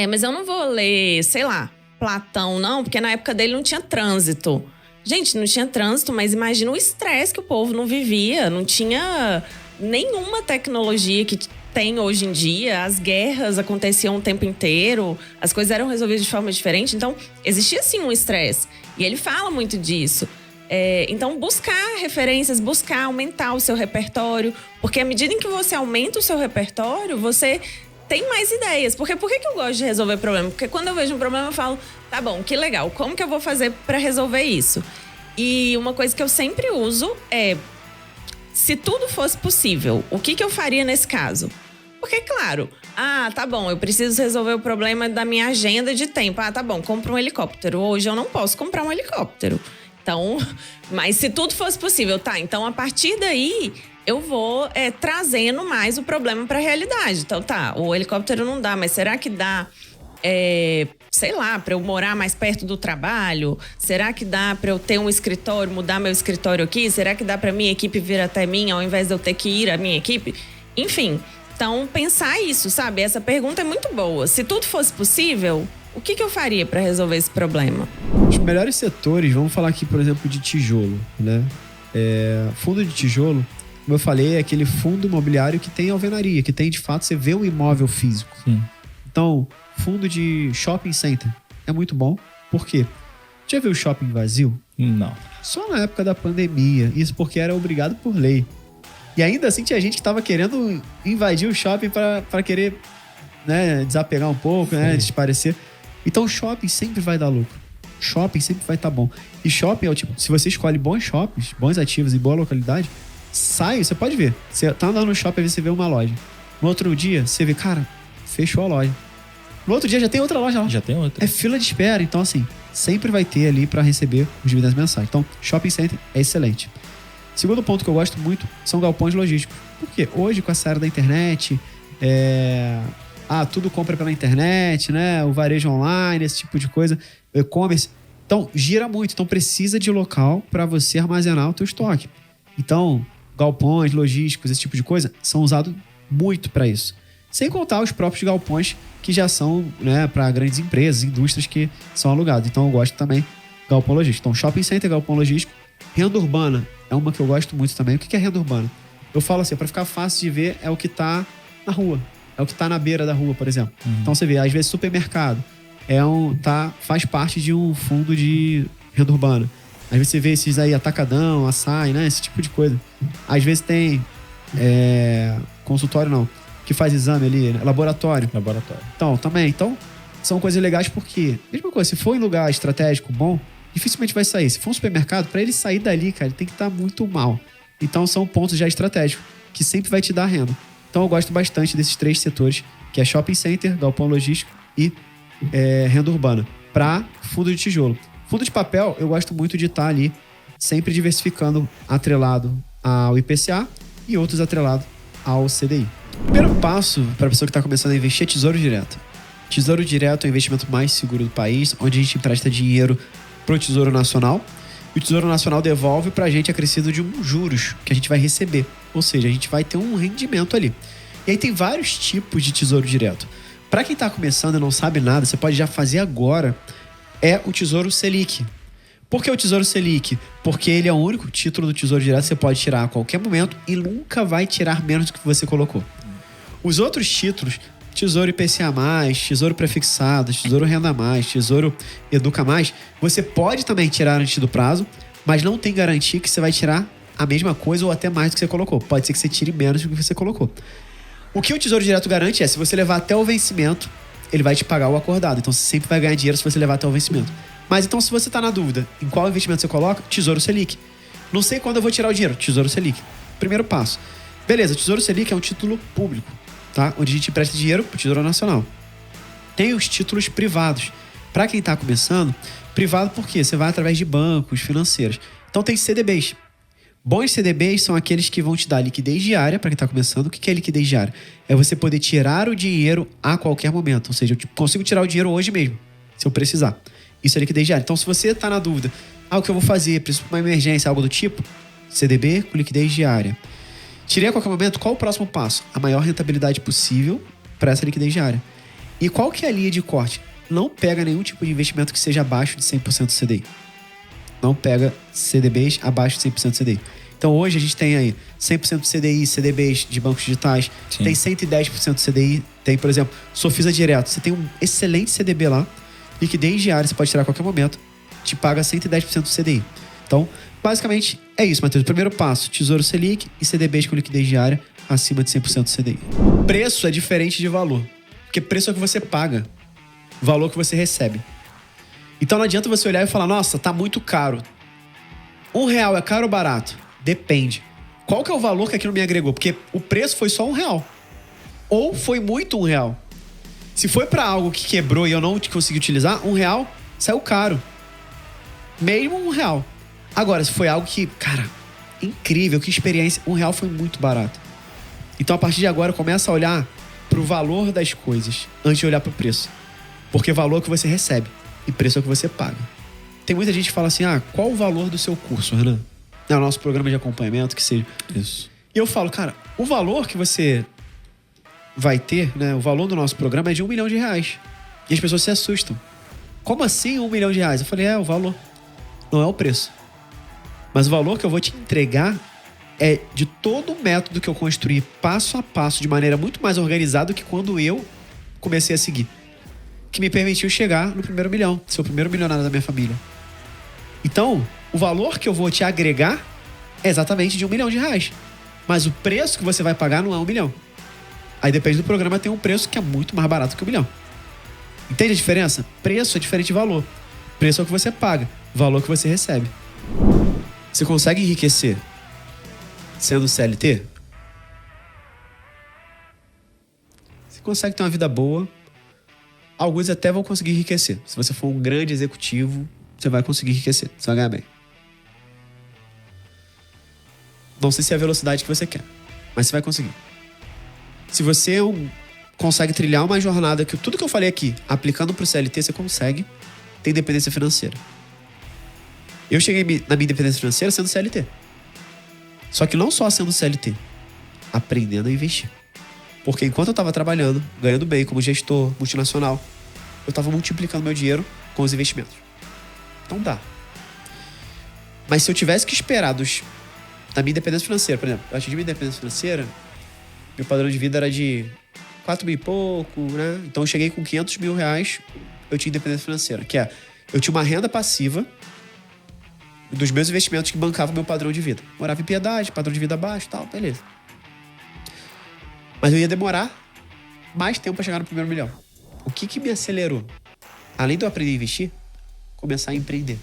mas eu não vou ler, sei lá, Platão, não, porque na época dele não tinha trânsito. Gente, não tinha trânsito, mas imagina o estresse que o povo não vivia. Não tinha nenhuma tecnologia que tem hoje em dia. As guerras aconteciam o tempo inteiro, as coisas eram resolvidas de forma diferente. Então, existia sim um estresse. E ele fala muito disso. Então, buscar referências, buscar aumentar o seu repertório. Porque à medida em que você aumenta o seu repertório, você... tem mais ideias. Porque por que eu gosto de resolver problema? Porque quando eu vejo um problema, eu falo, tá bom, que legal, como que eu vou fazer pra resolver isso? E uma coisa que eu sempre uso é, se tudo fosse possível, o que eu faria nesse caso? Porque, claro, tá bom, eu preciso resolver o problema da minha agenda de tempo. Tá bom, compra um helicóptero. Hoje eu não posso comprar um helicóptero. Então, mas se tudo fosse possível, então a partir daí... eu vou trazendo mais o problema para a realidade. Então, o helicóptero não dá, mas será que dá, sei lá, para eu morar mais perto do trabalho? Será que dá para eu ter um escritório, mudar meu escritório aqui? Será que dá para minha equipe vir até mim, ao invés de eu ter que ir à minha equipe? Enfim, então pensar isso, sabe? Essa pergunta é muito boa. Se tudo fosse possível, o que eu faria para resolver esse problema? Os melhores setores, vamos falar aqui, por exemplo, de tijolo, né? Fundo de tijolo, como eu falei, é aquele fundo imobiliário que tem alvenaria, que tem, de fato, você vê um imóvel físico. Sim. Então, fundo de shopping center é muito bom. Por quê? Já viu shopping vazio? Não. Só na época da pandemia. Isso porque era obrigado por lei. E ainda assim tinha gente que estava querendo invadir o shopping para querer, né, desapegar um pouco, né, desaparecer. Então, shopping sempre vai dar lucro. Shopping sempre vai estar bom. E shopping é o tipo, se você escolhe bons shoppings, bons ativos e boa localidade, você pode ver. Você tá andando no shopping e você vê uma loja. No outro dia, você vê, cara, fechou a loja. No outro dia já tem outra loja lá. Já tem outra. É fila de espera. Então, assim, sempre vai ter ali para receber os dividendos mensais. Então, shopping center é excelente. Segundo ponto que eu gosto muito são galpões logísticos. Por quê? Hoje, com essa era da internet, tudo compra pela internet, né? O varejo online, esse tipo de coisa, o e-commerce. Então, gira muito. Então, precisa de local para você armazenar o teu estoque. Então, galpões logísticos, esse tipo de coisa, são usados muito para isso. Sem contar os próprios galpões que já são, né, para grandes empresas, indústrias que são alugados. Então, eu gosto também galpão logístico. Então, shopping center, galpão logístico. Renda urbana é uma que eu gosto muito também. O que é renda urbana? Eu falo assim, para ficar fácil de ver, é o que tá na rua. É o que tá na beira da rua, por exemplo. Então, você vê, às vezes, supermercado faz parte de um fundo de renda urbana. Às vezes você vê esses aí, atacadão, açaí, né? Esse tipo de coisa. Às vezes tem consultório, não, que faz exame ali, né? Laboratório. Então, também. Então, são coisas legais porque, mesma coisa, se for em lugar estratégico bom, dificilmente vai sair. Se for um supermercado, para ele sair dali, cara, ele tem que estar muito mal. Então, são pontos já estratégicos, que sempre vai te dar renda. Então, eu gosto bastante desses 3 setores, que é shopping center, galpão logístico e renda urbana, para fundo de tijolo. Fundo de papel, eu gosto muito de estar ali sempre diversificando, atrelado ao IPCA e outros atrelados ao CDI. O primeiro passo para a pessoa que está começando a investir é Tesouro Direto. Tesouro Direto é o investimento mais seguro do país, onde a gente empresta dinheiro para o Tesouro Nacional e o Tesouro Nacional devolve para a gente acrescido de juros que a gente vai receber. Ou seja, a gente vai ter um rendimento ali. E aí tem vários tipos de Tesouro Direto. Para quem está começando e não sabe nada, você pode já fazer agora, é o Tesouro Selic. Por que o Tesouro Selic? Porque ele é o único título do Tesouro Direto que você pode tirar a qualquer momento e nunca vai tirar menos do que você colocou. Os outros títulos, Tesouro IPCA+, Tesouro Prefixado, Tesouro Renda+, Tesouro Educa+, você pode também tirar antes do prazo, mas não tem garantia que você vai tirar a mesma coisa ou até mais do que você colocou. Pode ser que você tire menos do que você colocou. O que o Tesouro Direto garante é, se você levar até o vencimento, ele vai te pagar o acordado. Então, você sempre vai ganhar dinheiro se você levar até o vencimento. Mas então, se você tá na dúvida em qual investimento você coloca, Tesouro Selic. Não sei quando eu vou tirar o dinheiro, Tesouro Selic. Primeiro passo. Beleza, Tesouro Selic é um título público, tá? Onde a gente empresta dinheiro pro Tesouro Nacional. Tem os títulos privados. Para quem tá começando, privado por quê? Você vai através de bancos, financeiros. Então tem CDBs. Bons CDBs são aqueles que vão te dar liquidez diária para quem tá começando. O que é liquidez diária? É você poder tirar o dinheiro a qualquer momento. Ou seja, eu consigo tirar o dinheiro hoje mesmo, se eu precisar. Isso é liquidez diária. Então, se você tá na dúvida, o que eu vou fazer? Preciso de uma emergência, algo do tipo? CDB com liquidez diária. Tirei a qualquer momento, qual o próximo passo? A maior rentabilidade possível para essa liquidez diária. E qual que é a linha de corte? Não pega nenhum tipo de investimento que seja abaixo de 100% do CDI. Não pega CDBs abaixo de 100% do CDI. Então hoje a gente tem aí 100% do CDI, CDBs de bancos digitais, Sim. tem 110% do CDI, tem, por exemplo, Sofisa Direto. Você tem um excelente CDB lá, liquidez diária, você pode tirar a qualquer momento, te paga 110% do CDI. Então, basicamente, é isso, Matheus. O primeiro passo, Tesouro Selic e CDBs com liquidez diária acima de 100% do CDI. Preço é diferente de valor, porque preço é o que você paga, valor que você recebe. Então não adianta você olhar e falar, nossa, tá muito caro. R$1 é caro ou barato? Depende. Qual que é o valor que aquilo me agregou? Porque o preço foi só R$1. Ou foi muito R$1. Se foi pra algo que quebrou e eu não consegui utilizar, R$1 saiu caro. Mesmo R$1. Agora, se foi algo que, cara, incrível, que experiência, R$1 foi muito barato. Então a partir de agora começa a olhar pro valor das coisas antes de olhar pro preço. Porque valor é o que você recebe e preço é o que você paga. Tem muita gente que fala assim, qual o valor do seu curso, Renan? É o nosso programa de acompanhamento, que seja. Isso. E eu falo, cara, o valor que você vai ter, né? O valor do nosso programa é de R$1 milhão. E as pessoas se assustam. Como assim R$1 milhão? Eu falei, o valor. Não é o preço. Mas o valor que eu vou te entregar é de todo o método que eu construí passo a passo, de maneira muito mais organizada do que quando eu comecei a seguir. Que me permitiu chegar no primeiro milhão, ser o primeiro milionário da minha família. Então, o valor que eu vou te agregar é exatamente de R$1 milhão. Mas o preço que você vai pagar não é R$1 milhão. Aí depende do programa, tem um preço que é muito mais barato que R$1 milhão. Entende a diferença? Preço é diferente de valor. Preço é o que você paga, valor que você recebe. Você consegue enriquecer sendo CLT? Você consegue ter uma vida boa. Alguns até vão conseguir enriquecer. Se você for um grande executivo, você vai conseguir enriquecer. Você vai ganhar bem. Não sei se é a velocidade que você quer, mas você vai conseguir. Se você consegue trilhar uma jornada que tudo que eu falei aqui, aplicando pro CLT, você consegue ter independência financeira. Eu cheguei na minha independência financeira sendo CLT. Só que não só sendo CLT, aprendendo a investir. Porque enquanto eu estava trabalhando, ganhando bem como gestor multinacional, eu estava multiplicando meu dinheiro com os investimentos. Então dá. Mas se eu tivesse que esperar da minha independência financeira, por exemplo, eu atingi minha independência financeira, meu padrão de vida era de 4 mil e pouco, né? Então eu cheguei com R$500 mil, eu tinha independência financeira, que é, eu tinha uma renda passiva dos meus investimentos que bancavam meu padrão de vida. Morava em Piedade, padrão de vida baixo e tal, beleza. Mas eu ia demorar mais tempo para chegar no primeiro milhão. O que me acelerou? Além de eu aprender a investir, começar a empreender.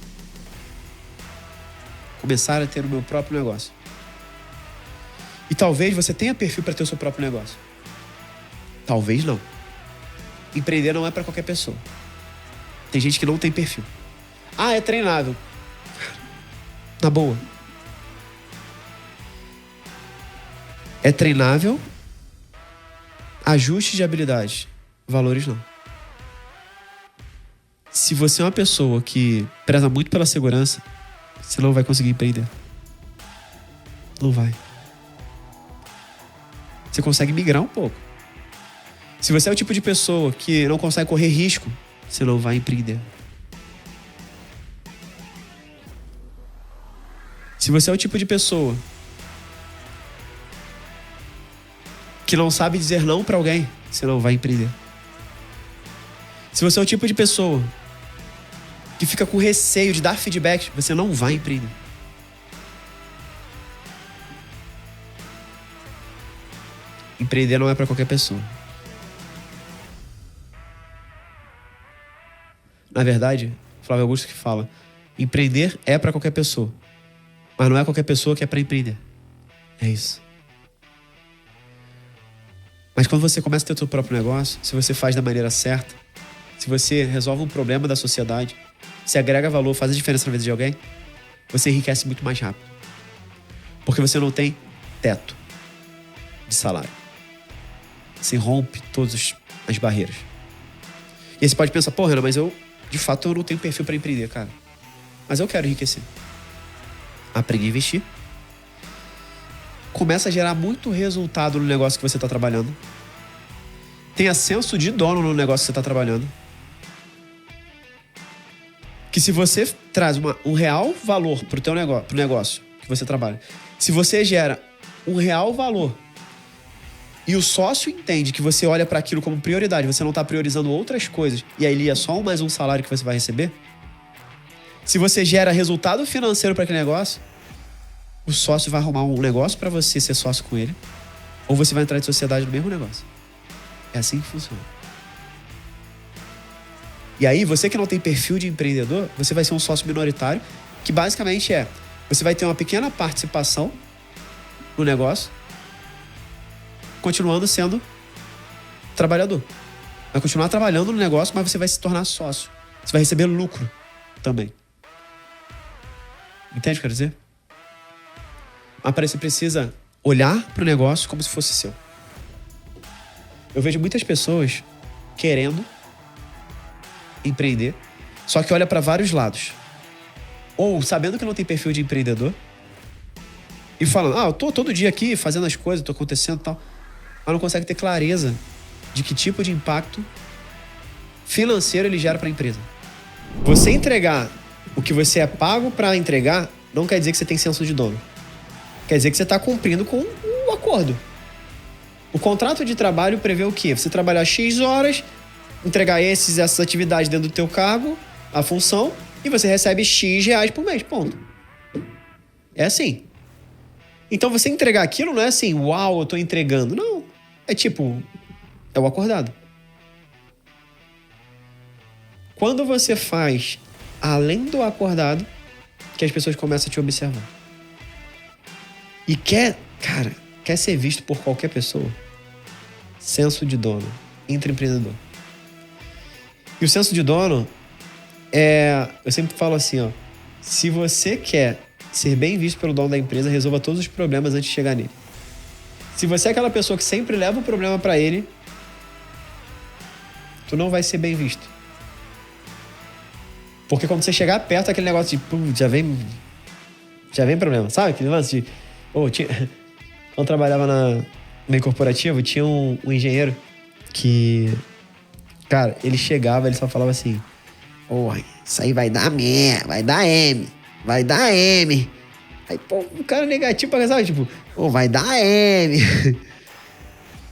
Começar a ter o meu próprio negócio. E talvez você tenha perfil para ter o seu próprio negócio. Talvez não. Empreender não é para qualquer pessoa. Tem gente que não tem perfil. É treinável. Na boa. É treinável. Ajustes de habilidade. Valores não. Se você é uma pessoa que preza muito pela segurança, você não vai conseguir empreender. Não vai. Você consegue migrar um pouco. Se você é o tipo de pessoa que não consegue correr risco, você não vai empreender. Se você é o tipo de pessoa que não sabe dizer não pra alguém, você não vai empreender. Se você é o tipo de pessoa que fica com receio de dar feedback, você não vai empreender. empreender não é para qualquer pessoa. Na verdade, Flávio Augusto que fala, empreender é para qualquer pessoa, mas não é qualquer pessoa que é para empreender. É isso. Mas quando você começa a ter o seu próprio negócio, se você faz da maneira certa, se você resolve um problema da sociedade, se agrega valor, faz a diferença na vida de alguém, você enriquece muito mais rápido. Porque você não tem teto de salário. Você rompe todas as barreiras. E aí você pode pensar, pô, Renan, mas de fato eu não tenho perfil para empreender, cara. Mas eu quero enriquecer. Aprende a investir. Começa a gerar muito resultado no negócio que você está trabalhando. Tenha senso de dono no negócio que você está trabalhando. Que se você traz um real valor pro teu negócio, pro negócio que você trabalha, se você gera um real valor e o sócio entende que você olha para aquilo como prioridade, você não está priorizando outras coisas, e aí é só mais um salário que você vai receber, se você gera resultado financeiro para aquele negócio, o sócio vai arrumar um negócio para você ser sócio com ele, ou você vai entrar em sociedade no mesmo negócio. É assim que funciona. E aí, você que não tem perfil de empreendedor, você vai ser um sócio minoritário, que basicamente você vai ter uma pequena participação no negócio, continuando sendo trabalhador. Vai continuar trabalhando no negócio, mas você vai se tornar sócio. Você vai receber lucro também. Entende o que eu quero dizer? Mas para isso você precisa olhar para o negócio como se fosse seu. Eu vejo muitas pessoas querendo empreender, só que olha para vários lados. Ou sabendo que não tem perfil de empreendedor e falando, eu tô todo dia aqui fazendo as coisas, tô acontecendo e tal, mas não consegue ter clareza de que tipo de impacto financeiro ele gera para a empresa. Você entregar o que você é pago para entregar não quer dizer que você tem senso de dono. Quer dizer que você está cumprindo com o acordo. O contrato de trabalho prevê o quê? Você trabalhar X horas, entregar essas atividades dentro do teu cargo, a função, e você recebe X reais por mês, ponto. É assim. Então você entregar aquilo não é assim, uau, eu tô entregando. Não. É tipo, é o acordado. Quando você faz além do acordado, que as pessoas começam a te observar. E quer ser visto por qualquer pessoa, senso de dono, intraempreendedor. E o senso de dono eu sempre falo assim, se você quer ser bem visto pelo dono da empresa, resolva todos os problemas antes de chegar nele. Se você é aquela pessoa que sempre leva o problema pra ele, tu não vai ser bbem visto. Porque quando você chegar perto daquele negócio de, já vem problema, sabe? Aquele lance de, quando eu trabalhava no meio corporativo, tinha um engenheiro que, cara, ele chegava, ele só falava assim, isso aí vai dar merda, vai dar M. Aí, o cara negativo pra sabe, tipo, vai dar M.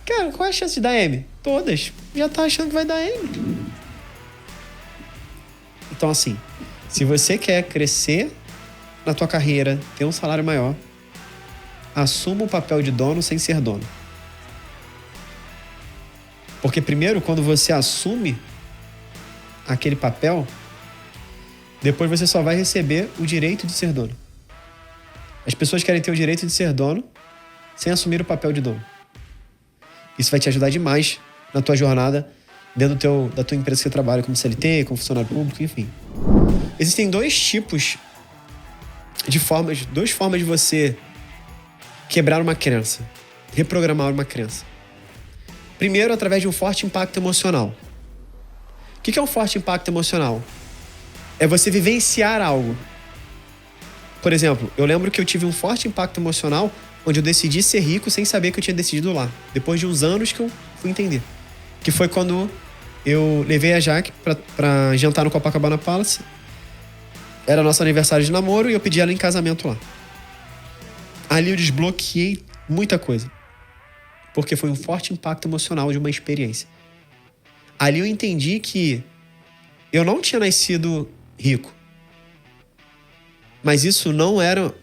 Cara, qual é a chance de dar M? Todas. Já tá achando que vai dar M. Então, assim, se você quer crescer na tua carreira, ter um salário maior, assuma o papel de dono sem ser dono. Porque primeiro, quando você assume aquele papel, depois você só vai receber o direito de ser dono. As pessoas querem ter o direito de ser dono sem assumir o papel de dono. Isso vai te ajudar demais na tua jornada dentro da tua empresa que você trabalha, como CLT, como funcionário público, enfim. Existem duas formas de você quebrar uma crença, reprogramar uma crença. Primeiro, através de um forte impacto emocional. O que é um forte impacto emocional? É você vivenciar algo. Por exemplo, eu lembro que eu tive um forte impacto emocional onde eu decidi ser rico sem saber que eu tinha decidido lá. Depois de uns anos que eu fui entender. Que foi quando eu levei a Jaque pra jantar no Copacabana Palace. Era nosso aniversário de namoro e eu pedi ela em casamento lá. Ali eu desbloqueei muita coisa. Porque foi um forte impacto emocional de uma experiência. Ali eu entendi que eu não tinha nascido rico. Mas isso não era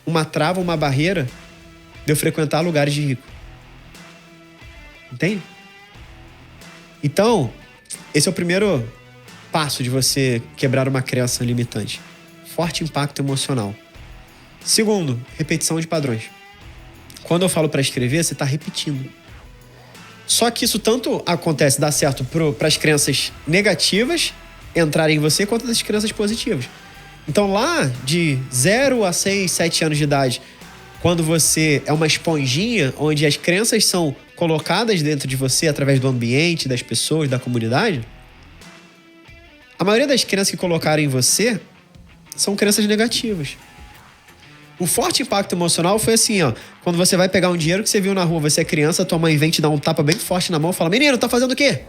uma trava, uma barreira de eu frequentar lugares de rico. Entende? Então, esse é o primeiro passo de você quebrar uma crença limitante. Forte impacto emocional. Segundo, repetição de padrões. Quando eu falo para escrever, você está repetindo. Só que isso tanto acontece, dá certo para as crenças negativas entrarem em você, quanto das crenças positivas. Então lá de 0 a 6, 7 anos de idade, quando você é uma esponjinha, onde as crenças são colocadas dentro de você através do ambiente, das pessoas, da comunidade, a maioria das crenças que colocaram em você são crenças negativas. O forte impacto emocional foi assim, ó. Quando você vai pegar um dinheiro que você viu na rua, você é criança, tua mãe vem te dar um tapa bem forte na mão e fala: menino, tá fazendo o quê?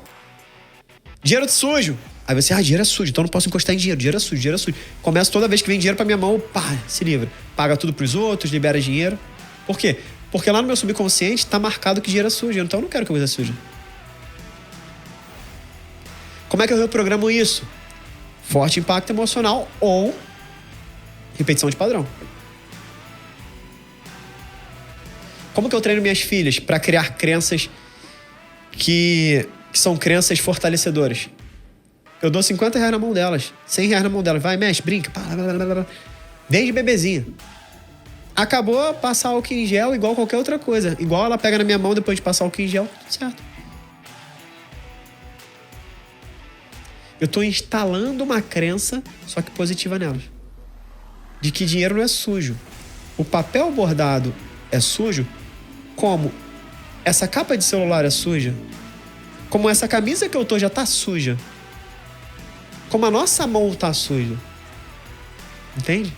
Dinheiro sujo. Aí você, dinheiro é sujo, então não posso encostar em dinheiro. Dinheiro é sujo, dinheiro é sujo. Começa toda vez que vem dinheiro pra minha mão, pá, se livra. Paga tudo pros outros, libera dinheiro. Por quê? Porque lá no meu subconsciente tá marcado que dinheiro é sujo. Então eu não quero que coisa suja. Como é que eu reprogramo isso? Forte impacto emocional ou repetição de padrão. Como que eu treino minhas filhas para criar crenças que são crenças fortalecedoras? Eu dou 50 reais na mão delas, 100 reais na mão delas. Vai, mexe, brinca. Desde bebezinha. Acabou, passar álcool em gel igual qualquer outra coisa. Igual ela pega na minha mão depois de passar álcool em gel, tudo certo. Eu tô instalando uma crença, só que positiva nelas. De que dinheiro não é sujo. O papel bordado é sujo, como essa capa de celular é suja, como essa camisa que eu tô já tá suja, como a nossa mão tá suja. Entende?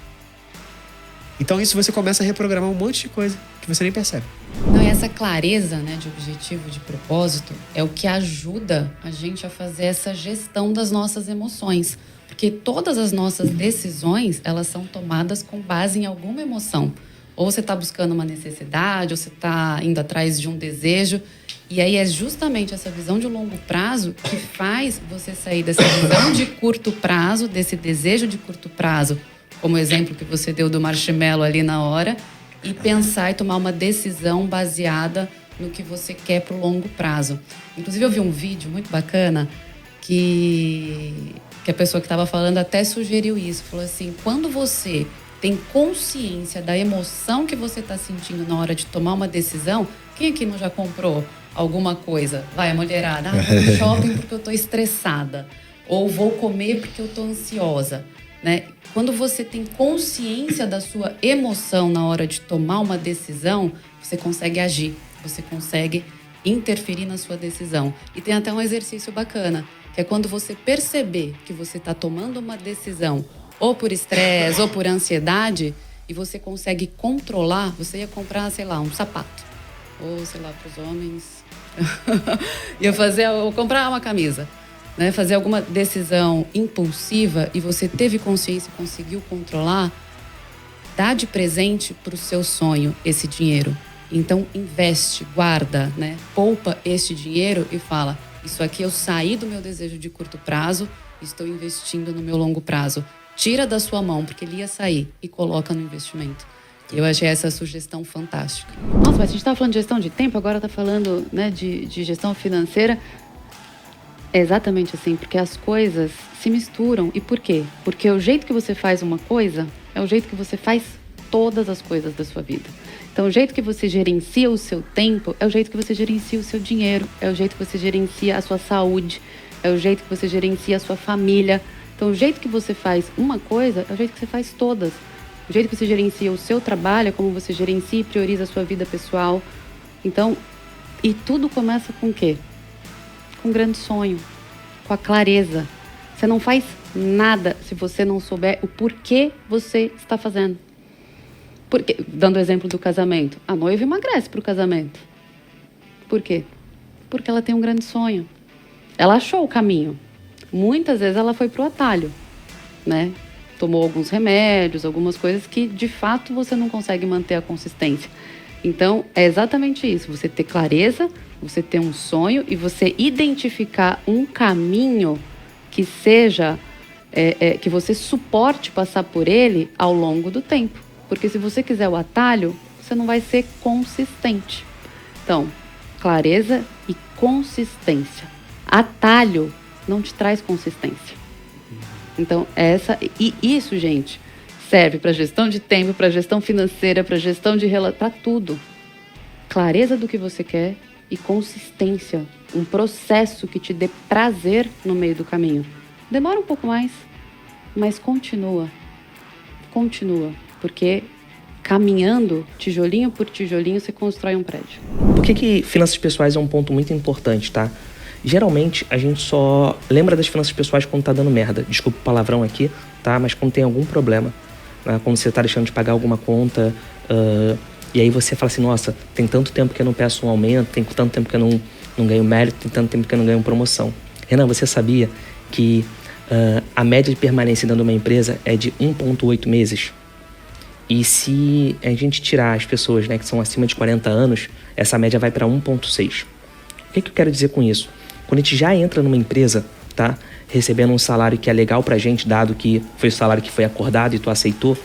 Então isso você começa a reprogramar um monte de coisa que você nem percebe. Não, e essa clareza, né, de objetivo, de propósito, é o que ajuda a gente a fazer essa gestão das nossas emoções. Porque todas as nossas decisões, elas são tomadas com base em alguma emoção. Ou você está buscando uma necessidade, ou você está indo atrás de um desejo. E aí é justamente essa visão de longo prazo que faz você sair dessa visão de curto prazo, desse desejo de curto prazo, como o exemplo que você deu do marshmallow ali na hora, e pensar e tomar uma decisão baseada no que você quer para o longo prazo. Inclusive, eu vi um vídeo muito bacana que a pessoa que estava falando até sugeriu isso. Falou assim, quando você tem consciência da emoção que você está sentindo na hora de tomar uma decisão, quem aqui não já comprou alguma coisa? Vai, a mulherada, vou no shopping porque eu estou estressada. Ou vou comer porque eu estou ansiosa. Né? Quando você tem consciência da sua emoção na hora de tomar uma decisão, você consegue agir, você consegue interferir na sua decisão. E tem até um exercício bacana, que é quando você perceber que você está tomando uma decisão ou por estresse ou por ansiedade, e você consegue controlar, você ia comprar, sei lá, um sapato. Ou, sei lá, para os homens, ou comprar uma camisa. Né, fazer alguma decisão impulsiva e você teve consciência e conseguiu controlar, dá de presente para o seu sonho esse dinheiro. Então, investe, guarda, né, poupa este dinheiro e fala, isso aqui eu saí do meu desejo de curto prazo, estou investindo no meu longo prazo. Tira da sua mão, porque ele ia sair, e coloca no investimento. Eu achei essa sugestão fantástica. Nossa, mas a gente estava falando de gestão de tempo, agora está falando, né, de gestão financeira. É exatamente assim, porque as coisas se misturam. E por quê? Porque o jeito que você faz uma coisa é o jeito que você faz todas as coisas da sua vida. Então, o jeito que você gerencia o seu tempo é o jeito que você gerencia o seu dinheiro, é o jeito que você gerencia a sua saúde, é o jeito que você gerencia a sua família. Então, o jeito que você faz uma coisa é o jeito que você faz todas. O jeito que você gerencia o seu trabalho é como você gerencia e prioriza a sua vida pessoal. Então, e tudo começa com o quê? Com um grande sonho, com a clareza. Você não faz nada se você não souber o porquê você está fazendo. Porque, dando o exemplo do casamento, a noiva emagrece para o casamento. Por quê? Porque ela tem um grande sonho. Ela achou o caminho. Muitas vezes ela foi para o atalho, né? Tomou alguns remédios, algumas coisas que, de fato, você não consegue manter a consistência. Então, é exatamente isso. Você ter clareza, você ter um sonho e você identificar um caminho que seja, que você suporte passar por ele ao longo do tempo. Porque se você quiser o atalho, você não vai ser consistente. Então, clareza e consistência. Atalho não te traz consistência. Então, isso, gente, serve para gestão de tempo, para gestão financeira, para gestão de para tudo. Clareza do que você quer e consistência. Um processo que te dê prazer no meio do caminho. Demora um pouco mais, mas continua. Continua, porque caminhando, tijolinho por tijolinho, você constrói um prédio. Por que finanças pessoais é um ponto muito importante, tá? Geralmente, a gente só lembra das finanças pessoais quando tá dando merda. Desculpa o palavrão aqui, tá? Mas quando tem algum problema, né? Quando você tá deixando de pagar alguma conta, e aí você fala assim, nossa, tem tanto tempo que eu não peço um aumento, tem tanto tempo que eu não ganho mérito, tem tanto tempo que eu não ganho promoção. Renan, você sabia que a média de permanência dentro de uma empresa é de 1,8 meses? E se a gente tirar as pessoas, né, que são acima de 40 anos, essa média vai para 1,6. O que eu quero dizer com isso? Quando a gente já entra numa empresa, tá, recebendo um salário que é legal pra gente, dado que foi o salário que foi acordado e tu aceitou,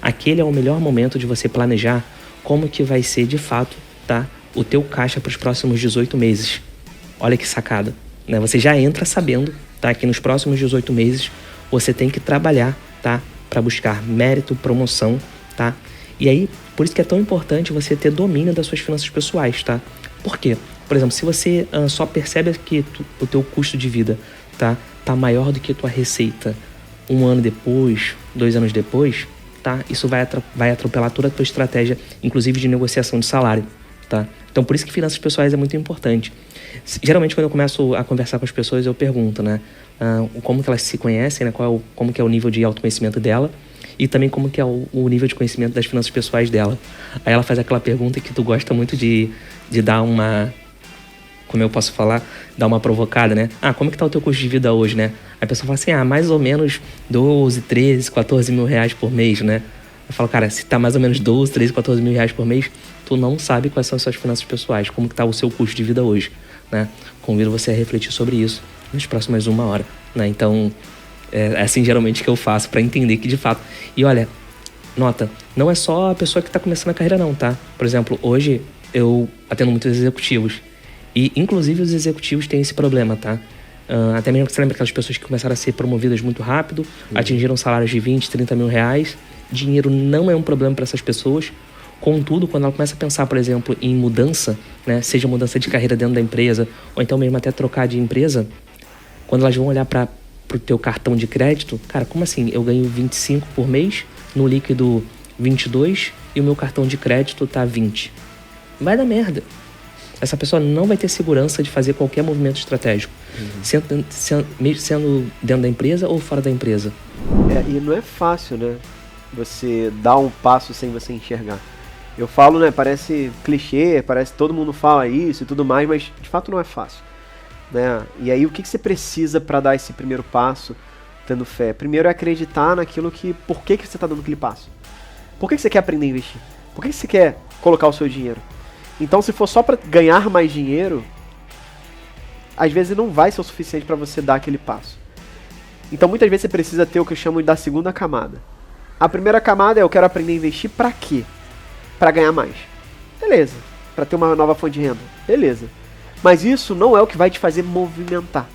aquele é o melhor momento de você planejar como que vai ser de fato, tá, o teu caixa para os próximos 18 meses. Olha que sacada, né? Você já entra sabendo, tá, que nos próximos 18 meses você tem que trabalhar, tá, para buscar mérito, promoção, tá? E aí, por isso que é tão importante você ter domínio das suas finanças pessoais, tá? Por quê? Por exemplo, se você só percebe que o teu custo de vida tá maior do que a tua receita 1 ano depois, 2 anos depois, tá? Isso vai atropelar toda a tua estratégia, inclusive de negociação de salário, tá? Então, por isso que finanças pessoais é muito importante. Geralmente, quando eu começo a conversar com as pessoas, eu pergunto, né? Como que elas se conhecem, né? Como que é o nível de autoconhecimento dela e também como que é o nível de conhecimento das finanças pessoais dela. Aí ela faz aquela pergunta que tu gosta muito de dar uma... Como eu posso falar, dar uma provocada, né? Como que tá o teu custo de vida hoje, né? Aí a pessoa fala assim, mais ou menos 12, 13, 14 mil reais por mês, né? Eu falo, cara, se tá mais ou menos 12, 13, 14 mil reais por mês, tu não sabe quais são as suas finanças pessoais, como que tá o seu custo de vida hoje, né? Convido você a refletir sobre isso nas próximas 1 hora, né? Então, é assim geralmente que eu faço para entender que de fato... E olha, nota, não é só a pessoa que tá começando a carreira não, tá? Por exemplo, hoje eu atendo muitos executivos. E, inclusive, os executivos têm esse problema, tá? Até mesmo que você lembra aquelas pessoas que começaram a ser promovidas muito rápido, atingiram salários de 20, 30 mil reais. Dinheiro não é um problema para essas pessoas. Contudo, quando ela começa a pensar, por exemplo, em mudança, né? Seja mudança de carreira dentro da empresa, ou então mesmo até trocar de empresa, quando elas vão olhar para o teu cartão de crédito, cara, como assim? Eu ganho 25 por mês, no líquido 22, e o meu cartão de crédito tá 20. Vai dar merda. Essa pessoa não vai ter segurança de fazer qualquer movimento estratégico, sendo dentro da empresa ou fora da empresa. E não é fácil, né? Você dar um passo sem você enxergar. Eu falo, né? Parece clichê, parece que todo mundo fala isso e tudo mais, mas de fato não é fácil, né? E aí o que você precisa para dar esse primeiro passo, tendo fé? Primeiro é acreditar naquilo que... Por que você está dando aquele passo? Por que você quer aprender a investir? Por que você quer colocar o seu dinheiro? Então, se for só para ganhar mais dinheiro, às vezes não vai ser o suficiente para você dar aquele passo. Então, muitas vezes você precisa ter o que eu chamo da segunda camada. A primeira camada é eu quero aprender a investir para quê? Para ganhar mais. Beleza. Para ter uma nova fonte de renda. Beleza. Mas isso não é o que vai te fazer movimentar.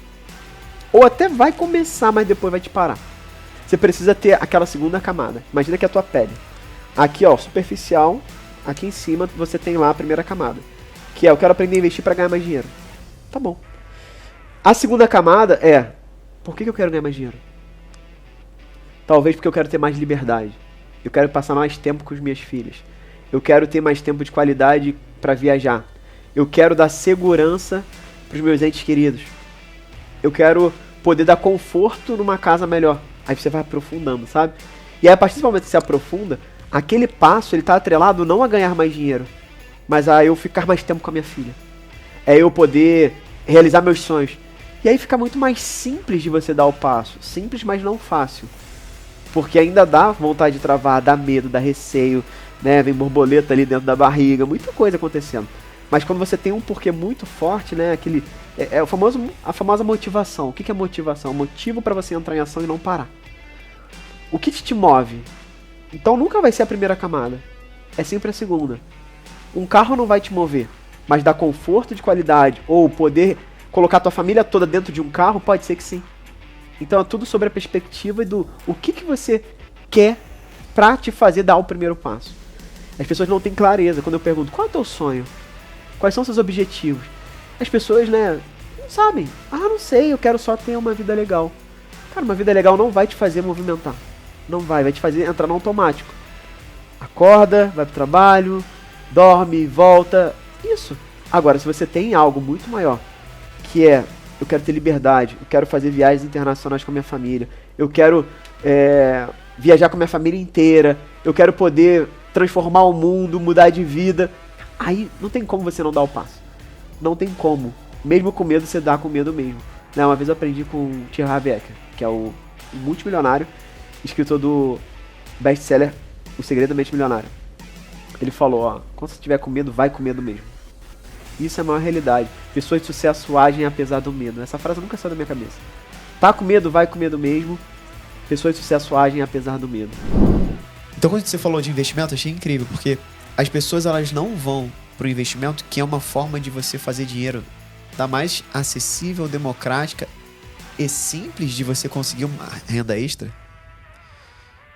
Ou até vai começar, mas depois vai te parar. Você precisa ter aquela segunda camada. Imagina que é a tua pele. Aqui, ó, superficial. Aqui em cima você tem lá a primeira camada, que é eu quero aprender a investir para ganhar mais dinheiro. Tá bom. A segunda camada é, por que eu quero ganhar mais dinheiro? Talvez porque eu quero ter mais liberdade. Eu quero passar mais tempo com as minhas filhas. Eu quero ter mais tempo de qualidade para viajar. Eu quero dar segurança para os meus entes queridos. Eu quero poder dar conforto numa casa melhor. Aí você vai aprofundando, sabe? E aí a partir do momento que você aprofunda, aquele passo, ele tá atrelado não a ganhar mais dinheiro, mas a eu ficar mais tempo com a minha filha. É eu poder realizar meus sonhos. E aí fica muito mais simples de você dar o passo. Simples, mas não fácil. Porque ainda dá vontade de travar, dá medo, dá receio, né? Vem borboleta ali dentro da barriga, muita coisa acontecendo. Mas quando você tem um porquê muito forte, né? A famosa motivação. O que é motivação? Motivo para você entrar em ação e não parar. O que te move? Então nunca vai ser a primeira camada. É sempre a segunda. Um carro não vai te mover. Mas dar conforto de qualidade ou poder colocar tua família toda dentro de um carro, pode ser que sim. Então é tudo sobre a perspectiva e do o que você quer pra te fazer dar o primeiro passo. As pessoas não têm clareza. Quando eu pergunto, qual é o teu sonho? Quais são seus objetivos? As pessoas, né, não sabem. Não sei, eu quero só ter uma vida legal. Cara, uma vida legal não vai te fazer movimentar. Não vai te fazer entrar no automático. Acorda, vai pro trabalho, dorme, volta. Isso. Agora, se você tem algo muito maior, que é, eu quero ter liberdade, eu quero fazer viagens internacionais com a minha família, eu quero viajar com a minha família inteira, eu quero poder transformar o mundo, mudar de vida, aí não tem como você não dar o passo. Não tem como. Mesmo com medo, você dá com medo mesmo. Né? Uma vez eu aprendi com o T. Harv Eker, que é o multimilionário, escritor do best-seller O Segredo da Mente Milionária. Ele falou, quando você tiver com medo, vai com medo mesmo. Isso é a maior realidade. Pessoas de sucesso agem apesar do medo. Essa frase nunca saiu da minha cabeça. Tá com medo, vai com medo mesmo. Pessoas de sucesso agem apesar do medo. Então, quando você falou de investimento, eu achei incrível, porque as pessoas elas não vão pro investimento, que é uma forma de você fazer dinheiro da mais acessível, democrática e simples de você conseguir uma renda extra,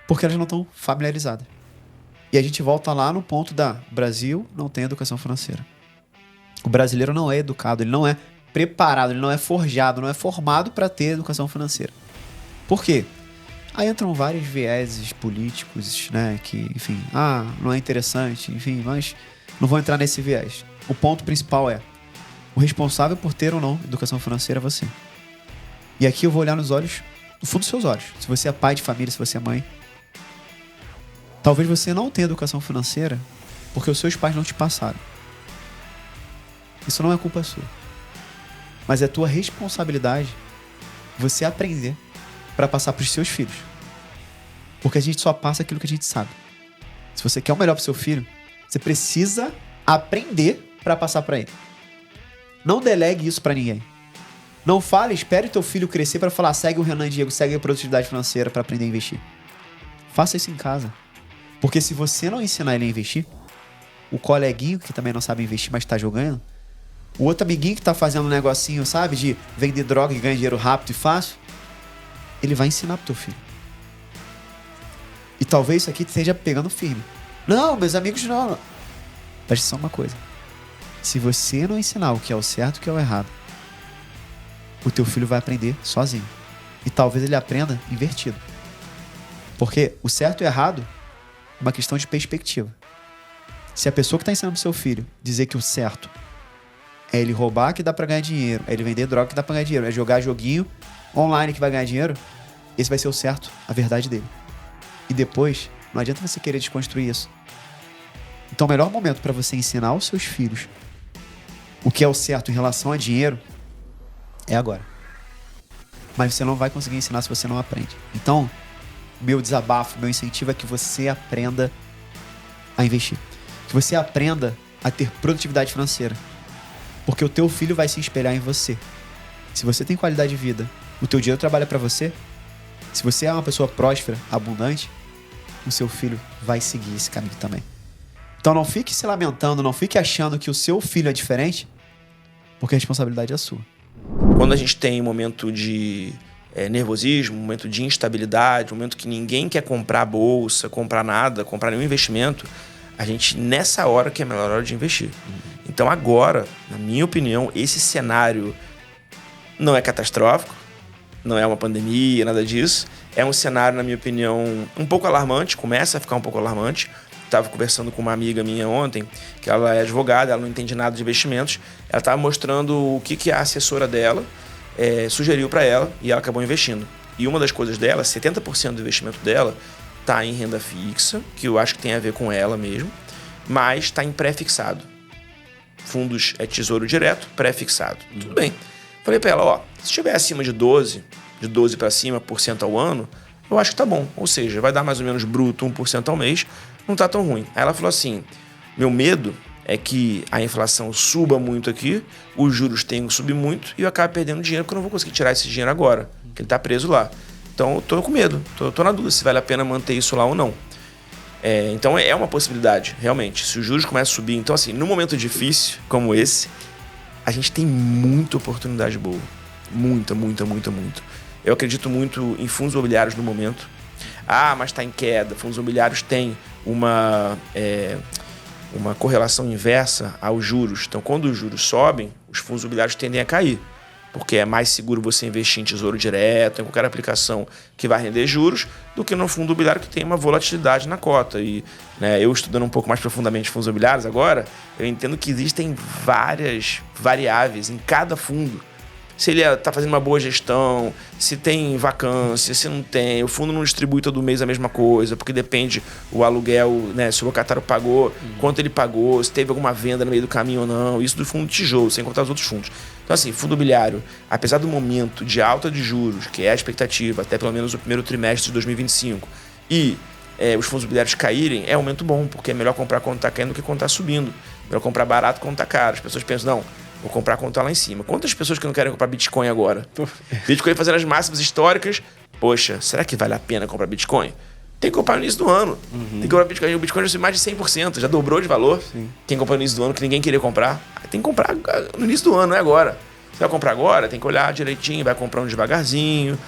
porque elas não estão familiarizadas. E a gente volta lá no ponto Brasil não tem educação financeira. O brasileiro não é educado, ele não é preparado, ele não é forjado, não é formado para ter educação financeira. Por quê? Aí entram vários vieses políticos, né, que, enfim, não é interessante, enfim, mas não vou entrar nesse viés. O ponto principal é, o responsável por ter ou não educação financeira é você. E aqui eu vou olhar nos olhos, no fundo dos seus olhos. Se você é pai de família, se você é mãe, talvez você não tenha educação financeira porque os seus pais não te passaram. Isso não é culpa sua. Mas é tua responsabilidade você aprender para passar para os seus filhos. Porque a gente só passa aquilo que a gente sabe. Se você quer o melhor para o seu filho, você precisa aprender para passar para ele. Não delegue isso para ninguém. Não fale, espere o teu filho crescer para falar, segue o Renan Diego, segue a produtividade financeira para aprender a investir. Faça isso em casa. Porque se você não ensinar ele a investir, o coleguinho que também não sabe investir, mas está jogando, o outro amiguinho que tá fazendo um negocinho, sabe, de vender droga e ganhar dinheiro rápido e fácil, ele vai ensinar pro teu filho. E talvez isso aqui esteja pegando firme. Não, meus amigos não. Preste só uma coisa. Se você não ensinar o que é o certo e o que é o errado, o teu filho vai aprender sozinho. E talvez ele aprenda invertido. Porque o certo e o errado é uma questão de perspectiva. Se a pessoa que está ensinando pro seu filho dizer que o certo é ele roubar que dá pra ganhar dinheiro, é ele vender droga que dá pra ganhar dinheiro, é jogar joguinho online que vai ganhar dinheiro, esse vai ser o certo, a verdade dele. E depois, não adianta você querer desconstruir isso. Então o melhor momento pra você ensinar aos seus filhos o que é o certo em relação a dinheiro é agora. Mas você não vai conseguir ensinar se você não aprende. Então, meu desabafo, meu incentivo é que você aprenda a investir. Que você aprenda a ter produtividade financeira. Porque o teu filho vai se espelhar em você. Se você tem qualidade de vida, o teu dinheiro trabalha para você. Se você é uma pessoa próspera, abundante, o seu filho vai seguir esse caminho também. Então não fique se lamentando, não fique achando que o seu filho é diferente, porque a responsabilidade é sua. Quando a gente tem um momento de nervosismo, um momento de instabilidade, um momento que ninguém quer comprar bolsa, comprar nada, comprar nenhum investimento, a gente, nessa hora que é a melhor hora de investir. Então agora, na minha opinião, esse cenário não é catastrófico, não é uma pandemia, nada disso. É um cenário, na minha opinião, um pouco alarmante, começa a ficar um pouco alarmante. Estava conversando com uma amiga minha ontem, que ela é advogada, ela não entende nada de investimentos. Ela estava mostrando o que a assessora dela sugeriu para ela e ela acabou investindo. E uma das coisas dela, 70% do investimento dela está em renda fixa, que eu acho que tem a ver com ela mesmo, mas está em pré-fixado. Fundos tesouro direto, pré-fixado. Tudo bem. Falei para ela, se estiver acima de 12 para cima por cento ao ano, eu acho que tá bom. Ou seja, vai dar mais ou menos bruto 1% ao mês, não tá tão ruim. Aí ela falou assim, meu medo é que a inflação suba muito aqui, os juros tenham que subir muito e eu acabe perdendo dinheiro porque eu não vou conseguir tirar esse dinheiro agora, que ele tá preso lá. Então eu tô com medo, tô na dúvida se vale a pena manter isso lá ou não. Então é uma possibilidade, realmente. Se os juros começam a subir. Então, assim, num momento difícil como esse, a gente tem muita oportunidade boa. Muita. Eu acredito muito em fundos imobiliários no momento. Mas está em queda. Fundos imobiliários têm uma correlação inversa aos juros. Então, quando os juros sobem, os fundos imobiliários tendem a cair. Porque é mais seguro você investir em tesouro direto, em qualquer aplicação que vai render juros, do que no fundo imobiliário que tem uma volatilidade na cota. E eu estudando um pouco mais profundamente fundos imobiliários agora, eu entendo que existem várias variáveis em cada fundo. Se ele está fazendo uma boa gestão, se tem vacância, se não tem, o fundo não distribui todo mês a mesma coisa, porque depende o aluguel, se o locatário pagou, quanto ele pagou, se teve alguma venda no meio do caminho ou não, isso do fundo de tijolo, sem contar os outros fundos. Então, assim, fundo imobiliário, apesar do momento de alta de juros, que é a expectativa, até pelo menos o primeiro trimestre de 2025, e os fundos imobiliários caírem, é um momento bom, porque é melhor comprar quando está caindo do que quando está subindo. Melhor comprar barato quando está caro. As pessoas pensam, não, vou comprar quando tá lá em cima. Quantas pessoas que não querem comprar Bitcoin agora? Bitcoin fazendo as máximas históricas. Poxa, será que vale a pena comprar Bitcoin? Tem que comprar no início do ano. Tem que comprar Bitcoin. O Bitcoin já subiu mais de 100%, já dobrou de valor. Quem comprou no início do ano que ninguém queria comprar, tem que comprar no início do ano, não é agora. Você vai comprar agora, tem que olhar direitinho, vai comprando devagarzinho,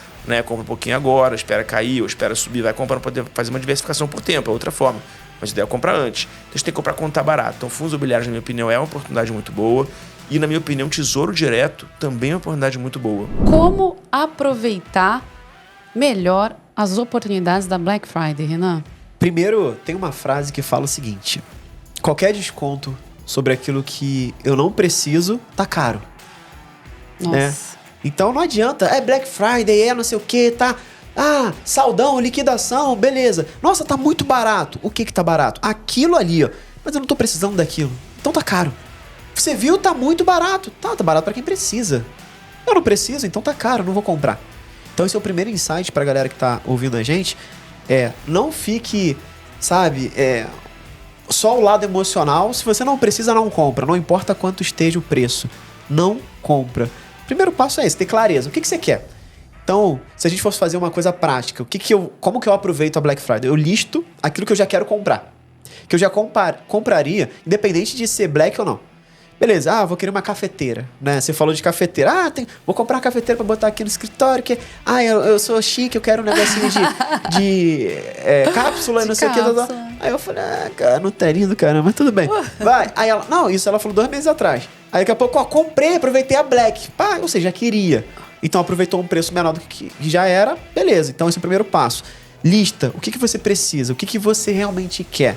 compra um pouquinho agora, espera cair ou espera subir, vai comprando para poder fazer uma diversificação por tempo, é outra forma. Mas a ideia é comprar antes. Então você tem que comprar quando tá barato. Então fundos imobiliários, na minha opinião, é uma oportunidade muito boa. E, na minha opinião, tesouro direto também é uma oportunidade muito boa. Como aproveitar melhor as oportunidades da Black Friday, Renan? Primeiro, tem uma frase que fala o seguinte: qualquer desconto sobre aquilo que eu não preciso, tá caro. Nossa. Então não adianta, Black Friday, não sei o que, tá... saldão, liquidação, beleza. Nossa, tá muito barato. O que tá barato? Aquilo ali, ó. Mas eu não tô precisando daquilo. Então tá caro. Você viu, tá muito barato. Tá barato pra quem precisa. Eu não preciso, então tá caro, não vou comprar. Então esse é o primeiro insight pra galera que tá ouvindo a gente. Não fique, só o lado emocional. Se você não precisa, não compra. Não importa quanto esteja o preço. Não compra. Primeiro passo é esse, ter clareza. O que você quer? Então, se a gente fosse fazer uma coisa prática, como que eu aproveito a Black Friday? Eu listo aquilo que eu já quero comprar. Que eu já compraria, independente de ser Black ou não. Beleza, vou querer uma cafeteira, né? Você falou de cafeteira. Vou comprar uma cafeteira pra botar aqui no escritório, que... eu sou chique, eu quero um negocinho de cápsula e não sei o que. Aí eu falei, cara, não tá lindo, caramba, mas tudo bem. Vai. Aí ela... Não, isso ela falou 2 meses atrás. Aí daqui a pouco, comprei, aproveitei a Black. Ou seja, já queria. Então aproveitou um preço menor do que já era, beleza. Então esse é o primeiro passo. Lista o que você precisa, o que você realmente quer.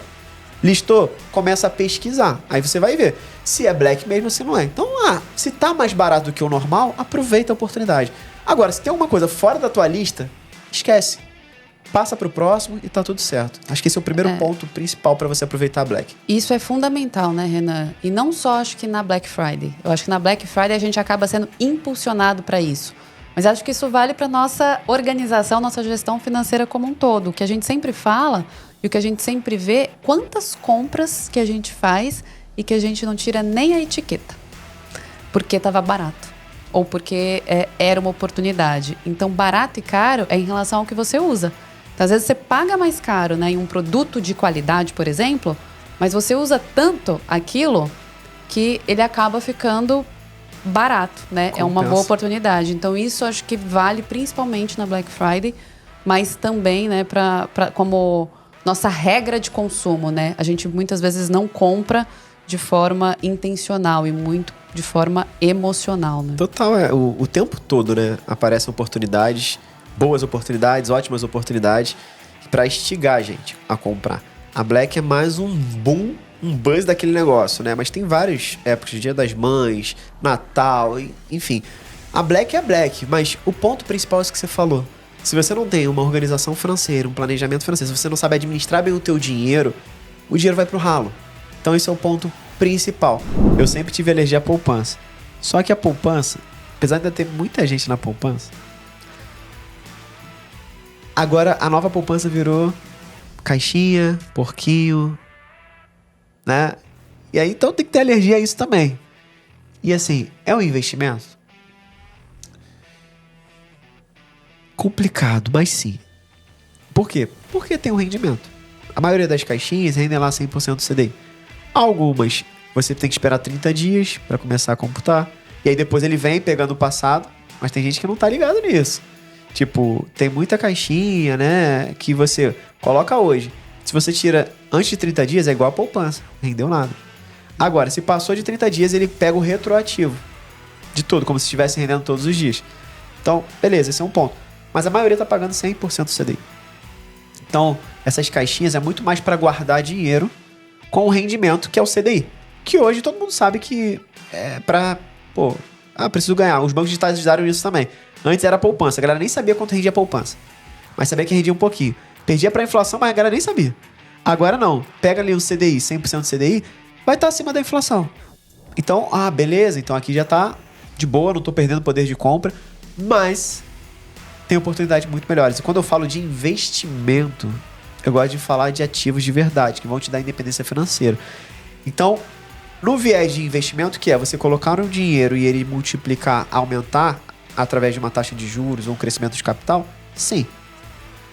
Listou? Começa a pesquisar. Aí você vai ver se é Black mesmo ou se não é. Então, se tá mais barato do que o normal, aproveita a oportunidade. Agora, se tem alguma coisa fora da tua lista, esquece. Passa pro próximo e tá tudo certo. Acho que esse é o primeiro ponto principal para você aproveitar a Black. Isso é fundamental, né, Renan? E não só acho que na Black Friday. Eu acho que na Black Friday a gente acaba sendo impulsionado para isso. Mas acho que isso vale para nossa organização, nossa gestão financeira como um todo. O que a gente sempre fala e o que a gente sempre vê, quantas compras que a gente faz e que a gente não tira nem a etiqueta. Porque estava barato. Ou porque era uma oportunidade. Então, barato e caro é em relação ao que você usa. Então, às vezes você paga mais caro, né, em um produto de qualidade, por exemplo, mas você usa tanto aquilo que ele acaba ficando barato, né? É uma boa oportunidade. Então, isso acho que vale principalmente na Black Friday, mas também, né, como nossa regra de consumo, né? A gente muitas vezes não compra de forma intencional e muito de forma emocional, né? Total, o tempo todo, né? Aparecem oportunidades, boas oportunidades, ótimas oportunidades para instigar a gente a comprar. A Black é mais um boom, um buzz daquele negócio, né? Mas tem várias épocas, Dia das Mães, Natal, enfim. A Black é a Black, mas o ponto principal é isso que você falou. Se você não tem uma organização financeira, um planejamento financeiro, se você não sabe administrar bem o teu dinheiro, o dinheiro vai pro ralo. Então esse é o ponto principal. Eu sempre tive alergia à poupança. Só que a poupança, apesar de ainda ter muita gente na poupança, agora a nova poupança virou caixinha, porquinho, né? E aí então tem que ter alergia a isso também. E assim, é um investimento complicado, mas sim. Por quê? Porque tem um rendimento. a maioria das caixinhas rendem lá 100% do CDI. Algumas você tem que esperar 30 dias para começar a computar. E aí depois ele vem pegando o passado. Mas tem gente que não tá ligado nisso. Tipo, tem muita caixinha, né? Que você coloca hoje. Se você tira antes de 30 dias, é igual a poupança. Não rendeu nada. Agora, se passou de 30 dias, ele pega o retroativo. De tudo, como se estivesse rendendo todos os dias. Então, beleza, esse é um ponto. Mas a maioria tá pagando 100% do CDI. Então, essas caixinhas é muito mais para guardar dinheiro com o rendimento que é o CDI. Que hoje todo mundo sabe que é pra... Pô, preciso ganhar. Os bancos digitais usaram isso também. Antes era poupança. A galera nem sabia quanto rendia a poupança. Mas sabia que rendia um pouquinho. Perdia pra inflação, mas a galera nem sabia. Agora não. Pega ali o CDI, 100% do CDI, vai estar acima da inflação. Então, beleza. Então aqui já tá de boa, não tô perdendo poder de compra. Mas tem oportunidades muito melhores. E quando eu falo de investimento, eu gosto de falar de ativos de verdade, que vão te dar independência financeira. Então, no viés de investimento, que é você colocar um dinheiro e ele multiplicar, aumentar através de uma taxa de juros ou um crescimento de capital, sim.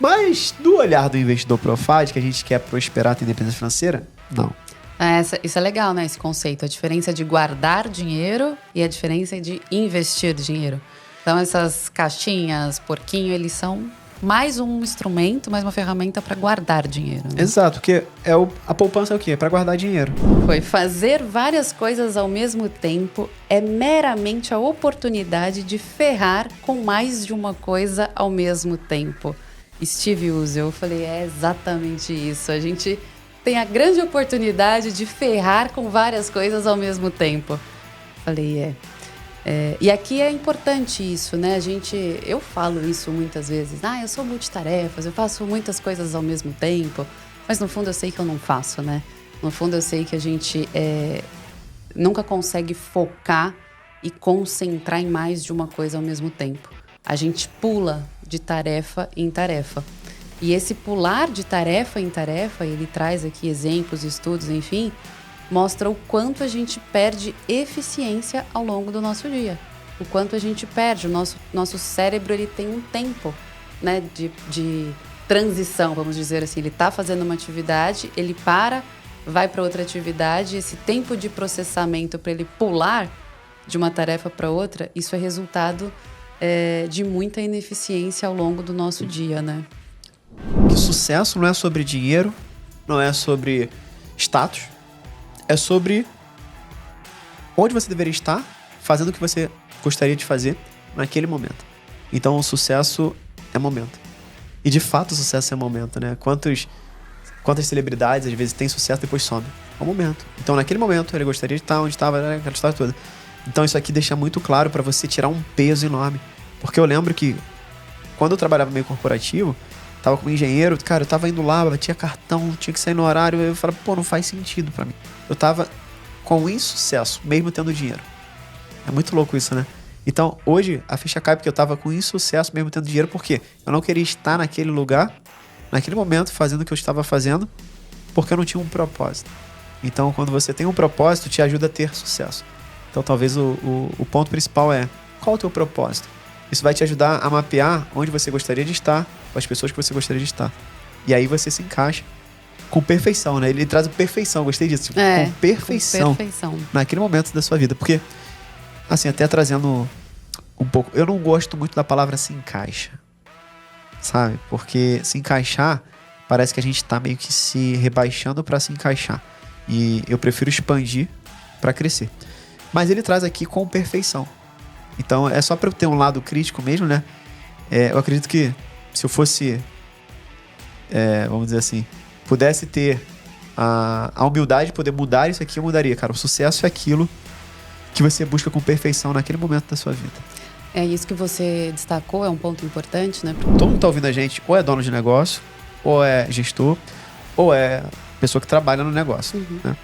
Mas do olhar do investidor profile, que a gente quer prosperar, ter independência financeira, não. Isso é legal, né? Esse conceito. A diferença de guardar dinheiro e a diferença de investir dinheiro. Então, essas caixinhas, porquinho, eles são mais um instrumento, mais uma ferramenta para guardar dinheiro. Né? Exato, porque a poupança é o quê? É para guardar dinheiro. Fazer várias coisas ao mesmo tempo é meramente a oportunidade de ferrar com mais de uma coisa ao mesmo tempo. Steve Uzel, eu falei, é exatamente isso. A gente tem a grande oportunidade de ferrar com várias coisas ao mesmo tempo. Falei, e aqui é importante isso, né? Eu falo isso muitas vezes. Eu sou multitarefas, eu faço muitas coisas ao mesmo tempo. Mas no fundo eu sei que eu não faço, né? No fundo eu sei que a gente nunca consegue focar e concentrar em mais de uma coisa ao mesmo tempo. A gente pula de tarefa em tarefa. E esse pular de tarefa em tarefa, ele traz aqui exemplos, estudos, enfim, mostra o quanto a gente perde eficiência ao longo do nosso dia. O quanto a gente perde. O nosso cérebro, ele tem um tempo, né, de transição, vamos dizer assim. Ele está fazendo uma atividade, ele vai para outra atividade. Esse tempo de processamento para ele pular de uma tarefa para outra, isso é resultado de muita ineficiência ao longo do nosso dia, né? Que sucesso não é sobre dinheiro, não é sobre status, é sobre onde você deveria estar fazendo o que você gostaria de fazer naquele momento. Então o sucesso é momento. E de fato o sucesso é momento, né? Quantas celebridades às vezes têm sucesso e depois somem? É um momento. Então naquele momento ele gostaria de estar onde estava, aquela história toda. Então isso aqui deixa muito claro para você tirar um peso enorme. Porque eu lembro que quando eu trabalhava no meio corporativo, tava como engenheiro, cara, eu tava indo lá, batia cartão, tinha que sair no horário, eu falava, não faz sentido pra mim. Eu tava com insucesso, mesmo tendo dinheiro. É muito louco isso, né? Então, hoje, a ficha cai porque eu tava com insucesso, mesmo tendo dinheiro, porque eu não queria estar naquele lugar, naquele momento, fazendo o que eu estava fazendo, porque eu não tinha um propósito. Então, quando você tem um propósito, te ajuda a ter sucesso. Então, talvez o ponto principal é, qual é o teu propósito? Isso vai te ajudar a mapear onde você gostaria de estar, com as pessoas que você gostaria de estar. E aí você se encaixa com perfeição, né? Ele traz a perfeição, gostei disso. Com perfeição. Naquele momento da sua vida. Porque, assim, até trazendo um pouco... Eu não gosto muito da palavra se encaixa. Sabe? Porque se encaixar, parece que a gente tá meio que se rebaixando para se encaixar. E eu prefiro expandir para crescer. Mas ele traz aqui com perfeição. Então, é só para eu ter um lado crítico mesmo, né? Eu acredito que se eu fosse, vamos dizer assim, pudesse ter a humildade de poder mudar isso aqui, eu mudaria, cara. O sucesso é aquilo que você busca com perfeição naquele momento da sua vida. Isso que você destacou é um ponto importante, né? Todo mundo tá ouvindo a gente, ou é dono de negócio, ou é gestor, ou é pessoa que trabalha no negócio, né?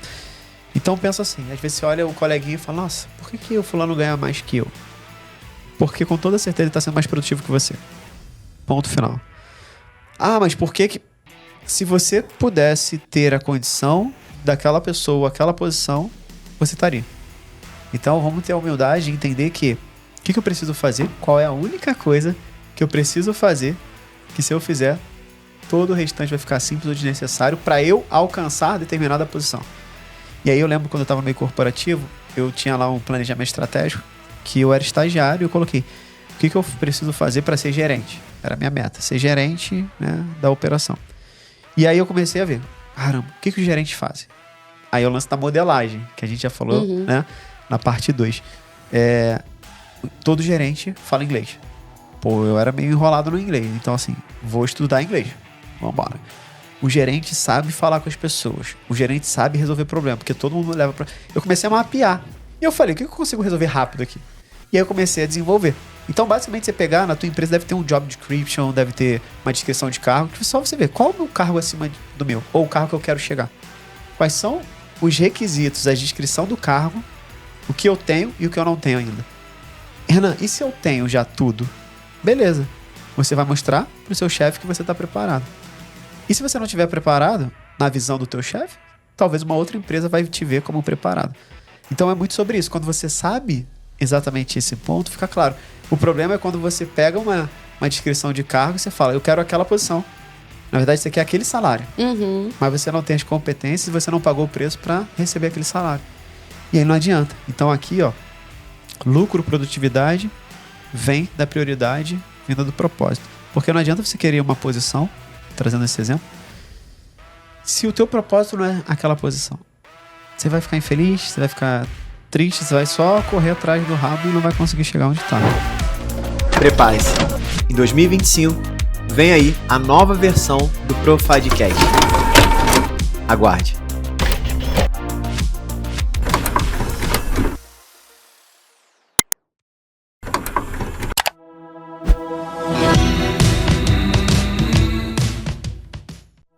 Então pensa assim, às vezes você olha o coleguinha e fala, nossa, por que o fulano ganha mais que eu? Porque com toda certeza ele está sendo mais produtivo que você. Ponto final. Mas por que se você pudesse ter a condição daquela pessoa, aquela posição, você estaria. Então vamos ter a humildade de entender que o que eu preciso fazer, qual é a única coisa que eu preciso fazer, que se eu fizer, todo o restante vai ficar simples ou desnecessário para eu alcançar determinada posição. E aí eu lembro quando eu estava no meio corporativo, eu tinha lá um planejamento estratégico, que eu era estagiário e eu coloquei, o que eu preciso fazer para ser gerente? Era a minha meta, ser gerente, né, da operação. E aí eu comecei a ver, caramba, o que os gerentes fazem? Aí o lance da modelagem, que a gente já falou, né, na parte 2. Todo gerente fala inglês. Pô, eu era meio enrolado no inglês, então assim, vou estudar inglês. Vambora. O gerente sabe falar com as pessoas. O gerente sabe resolver problema, porque todo mundo leva pra... Eu comecei a mapear. E eu falei, o que eu consigo resolver rápido aqui? E aí eu comecei a desenvolver. Então, basicamente, você pegar, na tua empresa deve ter um job description, deve ter uma descrição de cargo, que só você ver qual é o meu cargo acima do meu, ou o cargo que eu quero chegar. Quais são os requisitos, a descrição do cargo, o que eu tenho e o que eu não tenho ainda. Renan, e se eu tenho já tudo? Beleza. Você vai mostrar pro seu chefe que você está preparado. E se você não estiver preparado, na visão do teu chefe, talvez uma outra empresa vai te ver como preparado. Então é muito sobre isso. Quando você sabe exatamente esse ponto, fica claro. O problema é quando você pega uma descrição de cargo e você fala, eu quero aquela posição. Na verdade, você quer aquele salário. Mas você não tem as competências e você não pagou o preço para receber aquele salário. E aí não adianta. Então aqui, ó, lucro, produtividade vem da prioridade, vindo do propósito. Porque não adianta você querer uma posição, trazendo esse exemplo, se o teu propósito não é aquela posição. Você vai ficar infeliz, você vai ficar triste, você vai só correr atrás do rabo e não vai conseguir chegar onde está. Prepare-se. Em 2025, vem aí a nova versão do Profadcast. Aguarde.